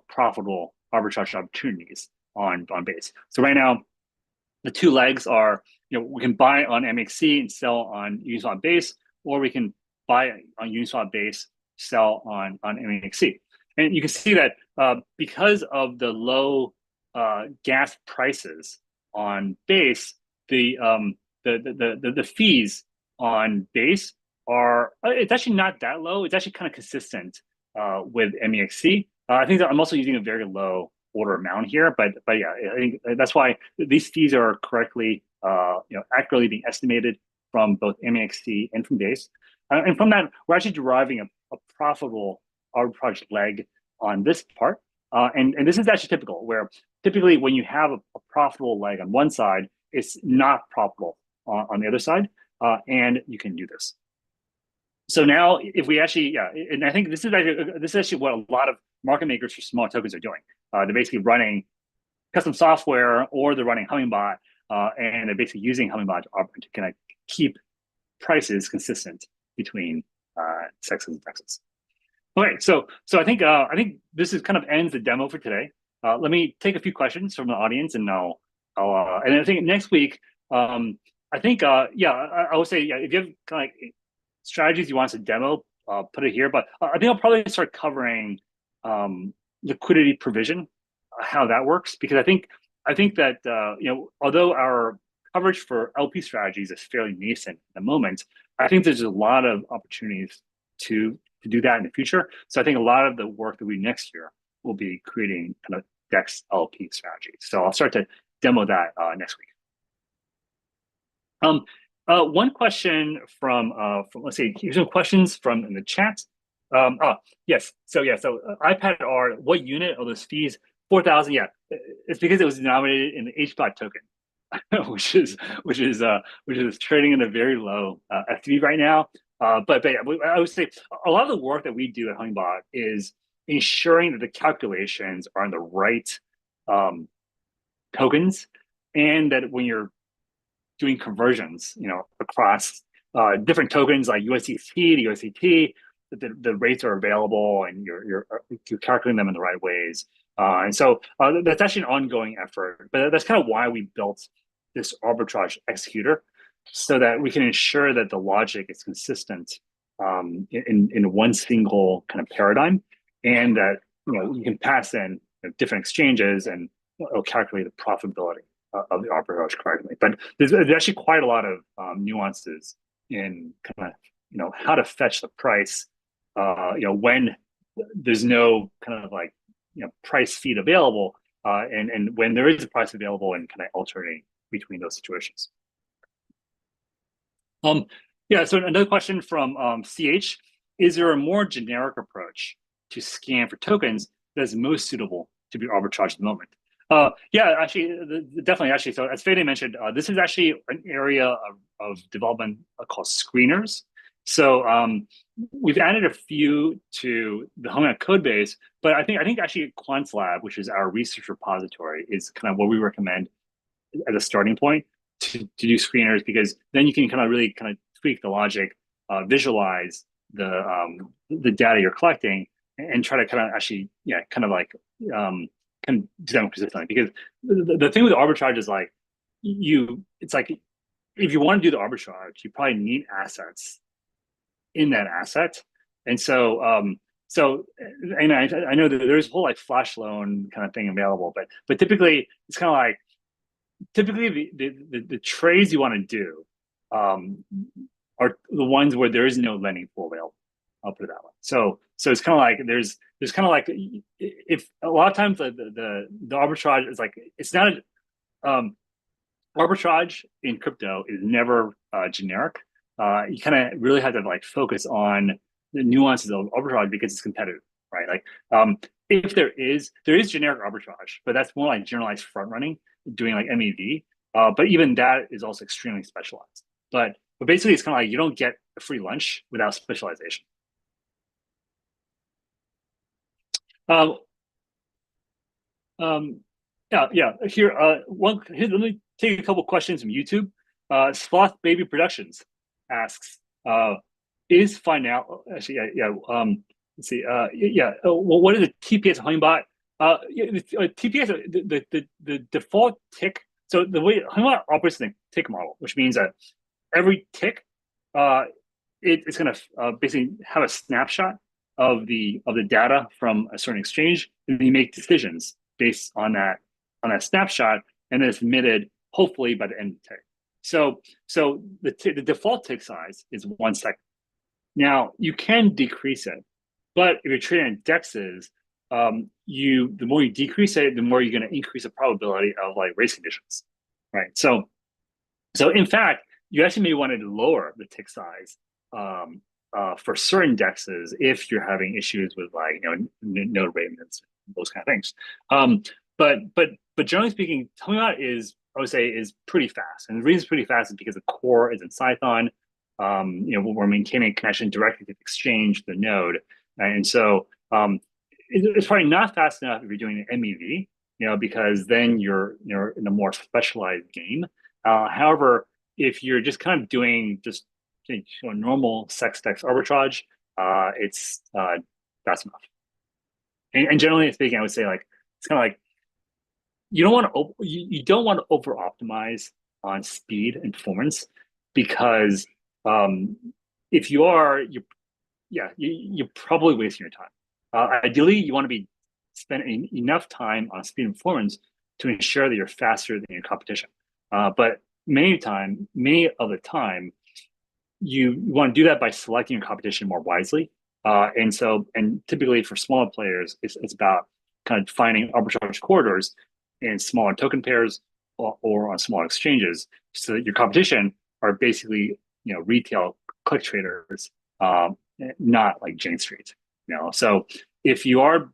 profitable arbitrage opportunities on Base. So right now, the two legs are, we can buy on MXC and sell on Uniswap Base, or we can buy on Uniswap Base, sell on MXC. And you can see that because of the low gas prices on Base, the fees on Base are, it's actually not that low. It's actually kind of consistent with MEXC. I think that I'm also using a very low order amount here, but yeah, I think that's why these fees are correctly, accurately being estimated from both MEXC and from Base. And from that, we're actually deriving a profitable arbitrage leg on this part. And this is actually typical, where typically when you have a profitable leg on one side, it's not profitable on the other side, and you can do this. So now, if we actually, and I think this is actually what a lot of market makers for small tokens are doing. They're basically running custom software, or they're running Hummingbot, and they're basically using Hummingbot to kind of keep prices consistent between sexes and DEXs. Okay, so I think this is kind of ends the demo for today. Let me take a few questions from the audience, and and I think next week, I think I would say if you have kind of like strategies you want us to demo, put it here. But I think I'll probably start covering liquidity provision, how that works, because I think that although our coverage for LP strategies is fairly nascent at the moment, I think there's a lot of opportunities to do that in the future. So I think a lot of the work that we do next year will be creating kind of DEX LP strategies. So I'll start to demo that next week. One question from let's see, here's some questions from in the chat. Yes, so iPad R, what unit of those fees? 4,000. Yeah, it's because it was denominated in the HBOT token, which is trading in a very low FTV right now. But yeah, I would say a lot of the work that we do at Hummingbot is ensuring that the calculations are on the right tokens, and that when you're doing conversions, across different tokens like USDT to USDT, that the rates are available and you're calculating them in the right ways. And so that's actually an ongoing effort, but that's kind of why we built this arbitrage executor, so that we can ensure that the logic is consistent in one single kind of paradigm, and that you can pass in different exchanges and it'll calculate the profitability of the arbitrage correctly. But there's actually quite a lot of nuances in kind of how to fetch the price when there's no kind of like price feed available, and when there is a price available, and kind of alternating between those situations. Yeah, so another question from CH: is there a more generic approach to scan for tokens that is most suitable to be arbitraged at the moment? Yeah, actually, definitely. Actually, so as Fede mentioned, this is actually an area of development called screeners. So we've added a few to the Hummingbot code base, but I think actually Quant's Lab, which is our research repository, is kind of what we recommend as a starting point to do screeners, because then you can kind of really kind of tweak the logic, visualize the data you're collecting, and try to kind of actually kind of like can do them consistently. Because the thing with arbitrage is like it's like if you want to do the arbitrage, you probably need assets in that asset. And so and I know that there's a whole like flash loan kind of thing available, but typically it's kind of like the trades you want to do are the ones where there is no lending pool available. I'll put it that way. So it's kind of like there's kind of like, if a lot of times the arbitrage is like, it's not arbitrage in crypto is never generic. You kind of really have to like focus on the nuances of arbitrage because it's competitive, right? Like if there is generic arbitrage, but that's more like generalized front running, doing like MEV. But even that is also extremely specialized. But basically, it's kind of like you don't get a free lunch without specialization. Yeah. Here, let me take a couple questions from YouTube. Sloth Baby Productions asks, is final actually let's see well, what is a TPS Hummingbot? TPS, the default tick. So the way Hummingbot operates in the tick model, which means that every tick it's going to basically have a snapshot of the data from a certain exchange, and you make decisions based on that snapshot, and then it's emitted hopefully by the end of the tick. So the default tick size is 1 second. Now you can decrease it, but if you're trading on DEXs, the more you decrease it, the more you're going to increase the probability of like race conditions, right? So in fact, you actually may want to lower the tick size for certain DEXs if you're having issues with like node maintenance, those kind of things. But generally speaking, Hummingbot I would say is pretty fast, and the reason it's pretty fast is because the core is in Python. We're maintaining a connection directly to the exchange, the node, and so it's probably not fast enough if you're doing an MEV, because then you're in a more specialized game. However, if you're just kind of doing just normal sex-dex arbitrage, it's fast enough. And generally speaking, I would say like it's kind of like you don't want to over optimize on speed and performance, because if you are, you're probably wasting your time. Ideally, you want to be spending enough time on speed and performance to ensure that you're faster than your competition. But many of the time, you want to do that by selecting your competition more wisely. And typically for smaller players, it's about kind of finding arbitrage corridors in smaller token pairs or on smaller exchanges, so that your competition are basically retail click traders, not like Jane Street. So if you are,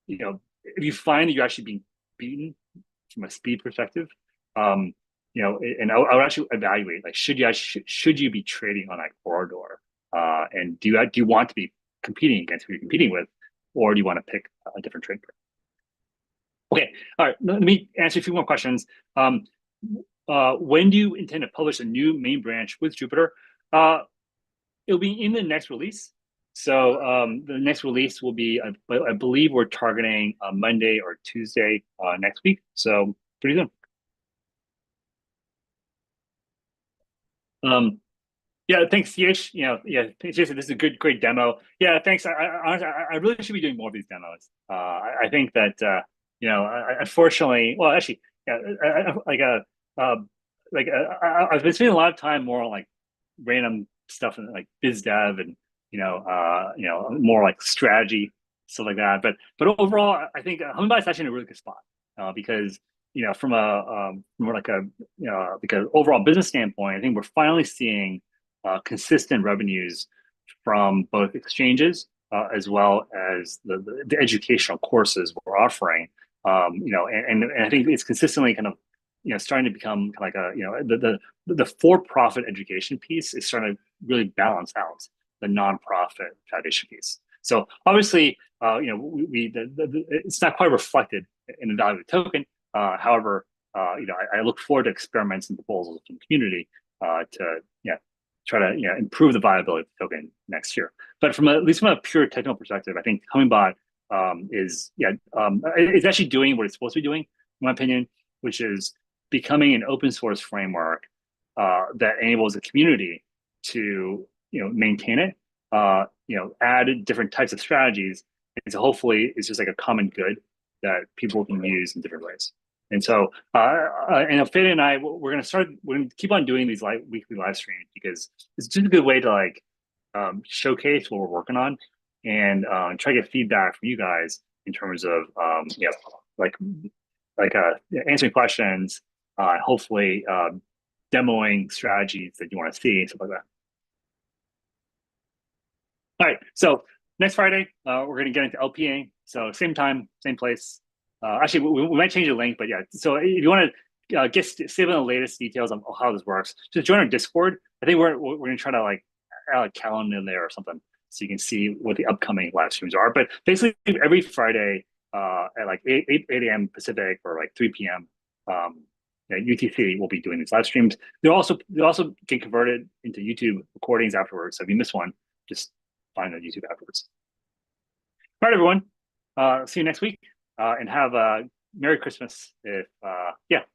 if you find that you're actually being beaten from a speed perspective, and I would actually evaluate like should you be trading on like corridor And do you want to be competing against who you're competing with, or do you want to pick a different trade pair? Okay, all right. Let me answer a few more questions. When do you intend to publish a new main branch with Jupiter? It'll be in the next release. So the next release will be, I believe we're targeting Monday or Tuesday next week. So pretty soon. Yeah, thanks, CH. Jason, this is a great demo. Yeah, thanks. Honestly, I really should be doing more of these demos. I think that unfortunately, well, actually, yeah, I've been spending a lot of time more on like random stuff and like biz dev and more like strategy, stuff like that. But overall, I think Hummingbot is actually in a really good spot because from a more like a like an overall business standpoint, I think we're finally seeing consistent revenues from both exchanges as well as the educational courses we're offering. And I think it's consistently kind of starting to become like a the for-profit education piece is starting to really balance out the nonprofit foundation piece. So obviously, it's not quite reflected in the value of the token. However, I look forward to experiments and proposals from the community to try to improve the viability of the token next year. But at least from a pure technical perspective, I think Hummingbot it's actually doing what it's supposed to be doing, in my opinion, which is becoming an open source framework that enables the community to maintain it, add different types of strategies, and so hopefully it's just like a common good that people can use in different ways. And so, Fede and I, we're going to keep on doing these weekly live streams because it's just a good way to showcase what we're working on and try to get feedback from you guys in terms of answering questions, hopefully demoing strategies that you want to see, and stuff like that. All right, so next Friday, we're going to get into LPA. So same time, same place. Actually, we might change the link, but yeah. So if you want to save on the latest details on how this works, just join our Discord. I think we're going to try to add a calendar in there or something so you can see what the upcoming live streams are. But basically, every Friday at like 8 a.m. Pacific or like 3 p.m. UTC, we'll be doing these live streams. They also get converted into YouTube recordings afterwards. So if you miss one, just find on YouTube afterwards. All right, everyone. See you next week. And have a Merry Christmas.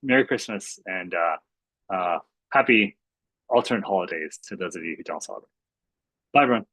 Merry Christmas and happy alternate holidays to those of you who don't celebrate. Bye, everyone.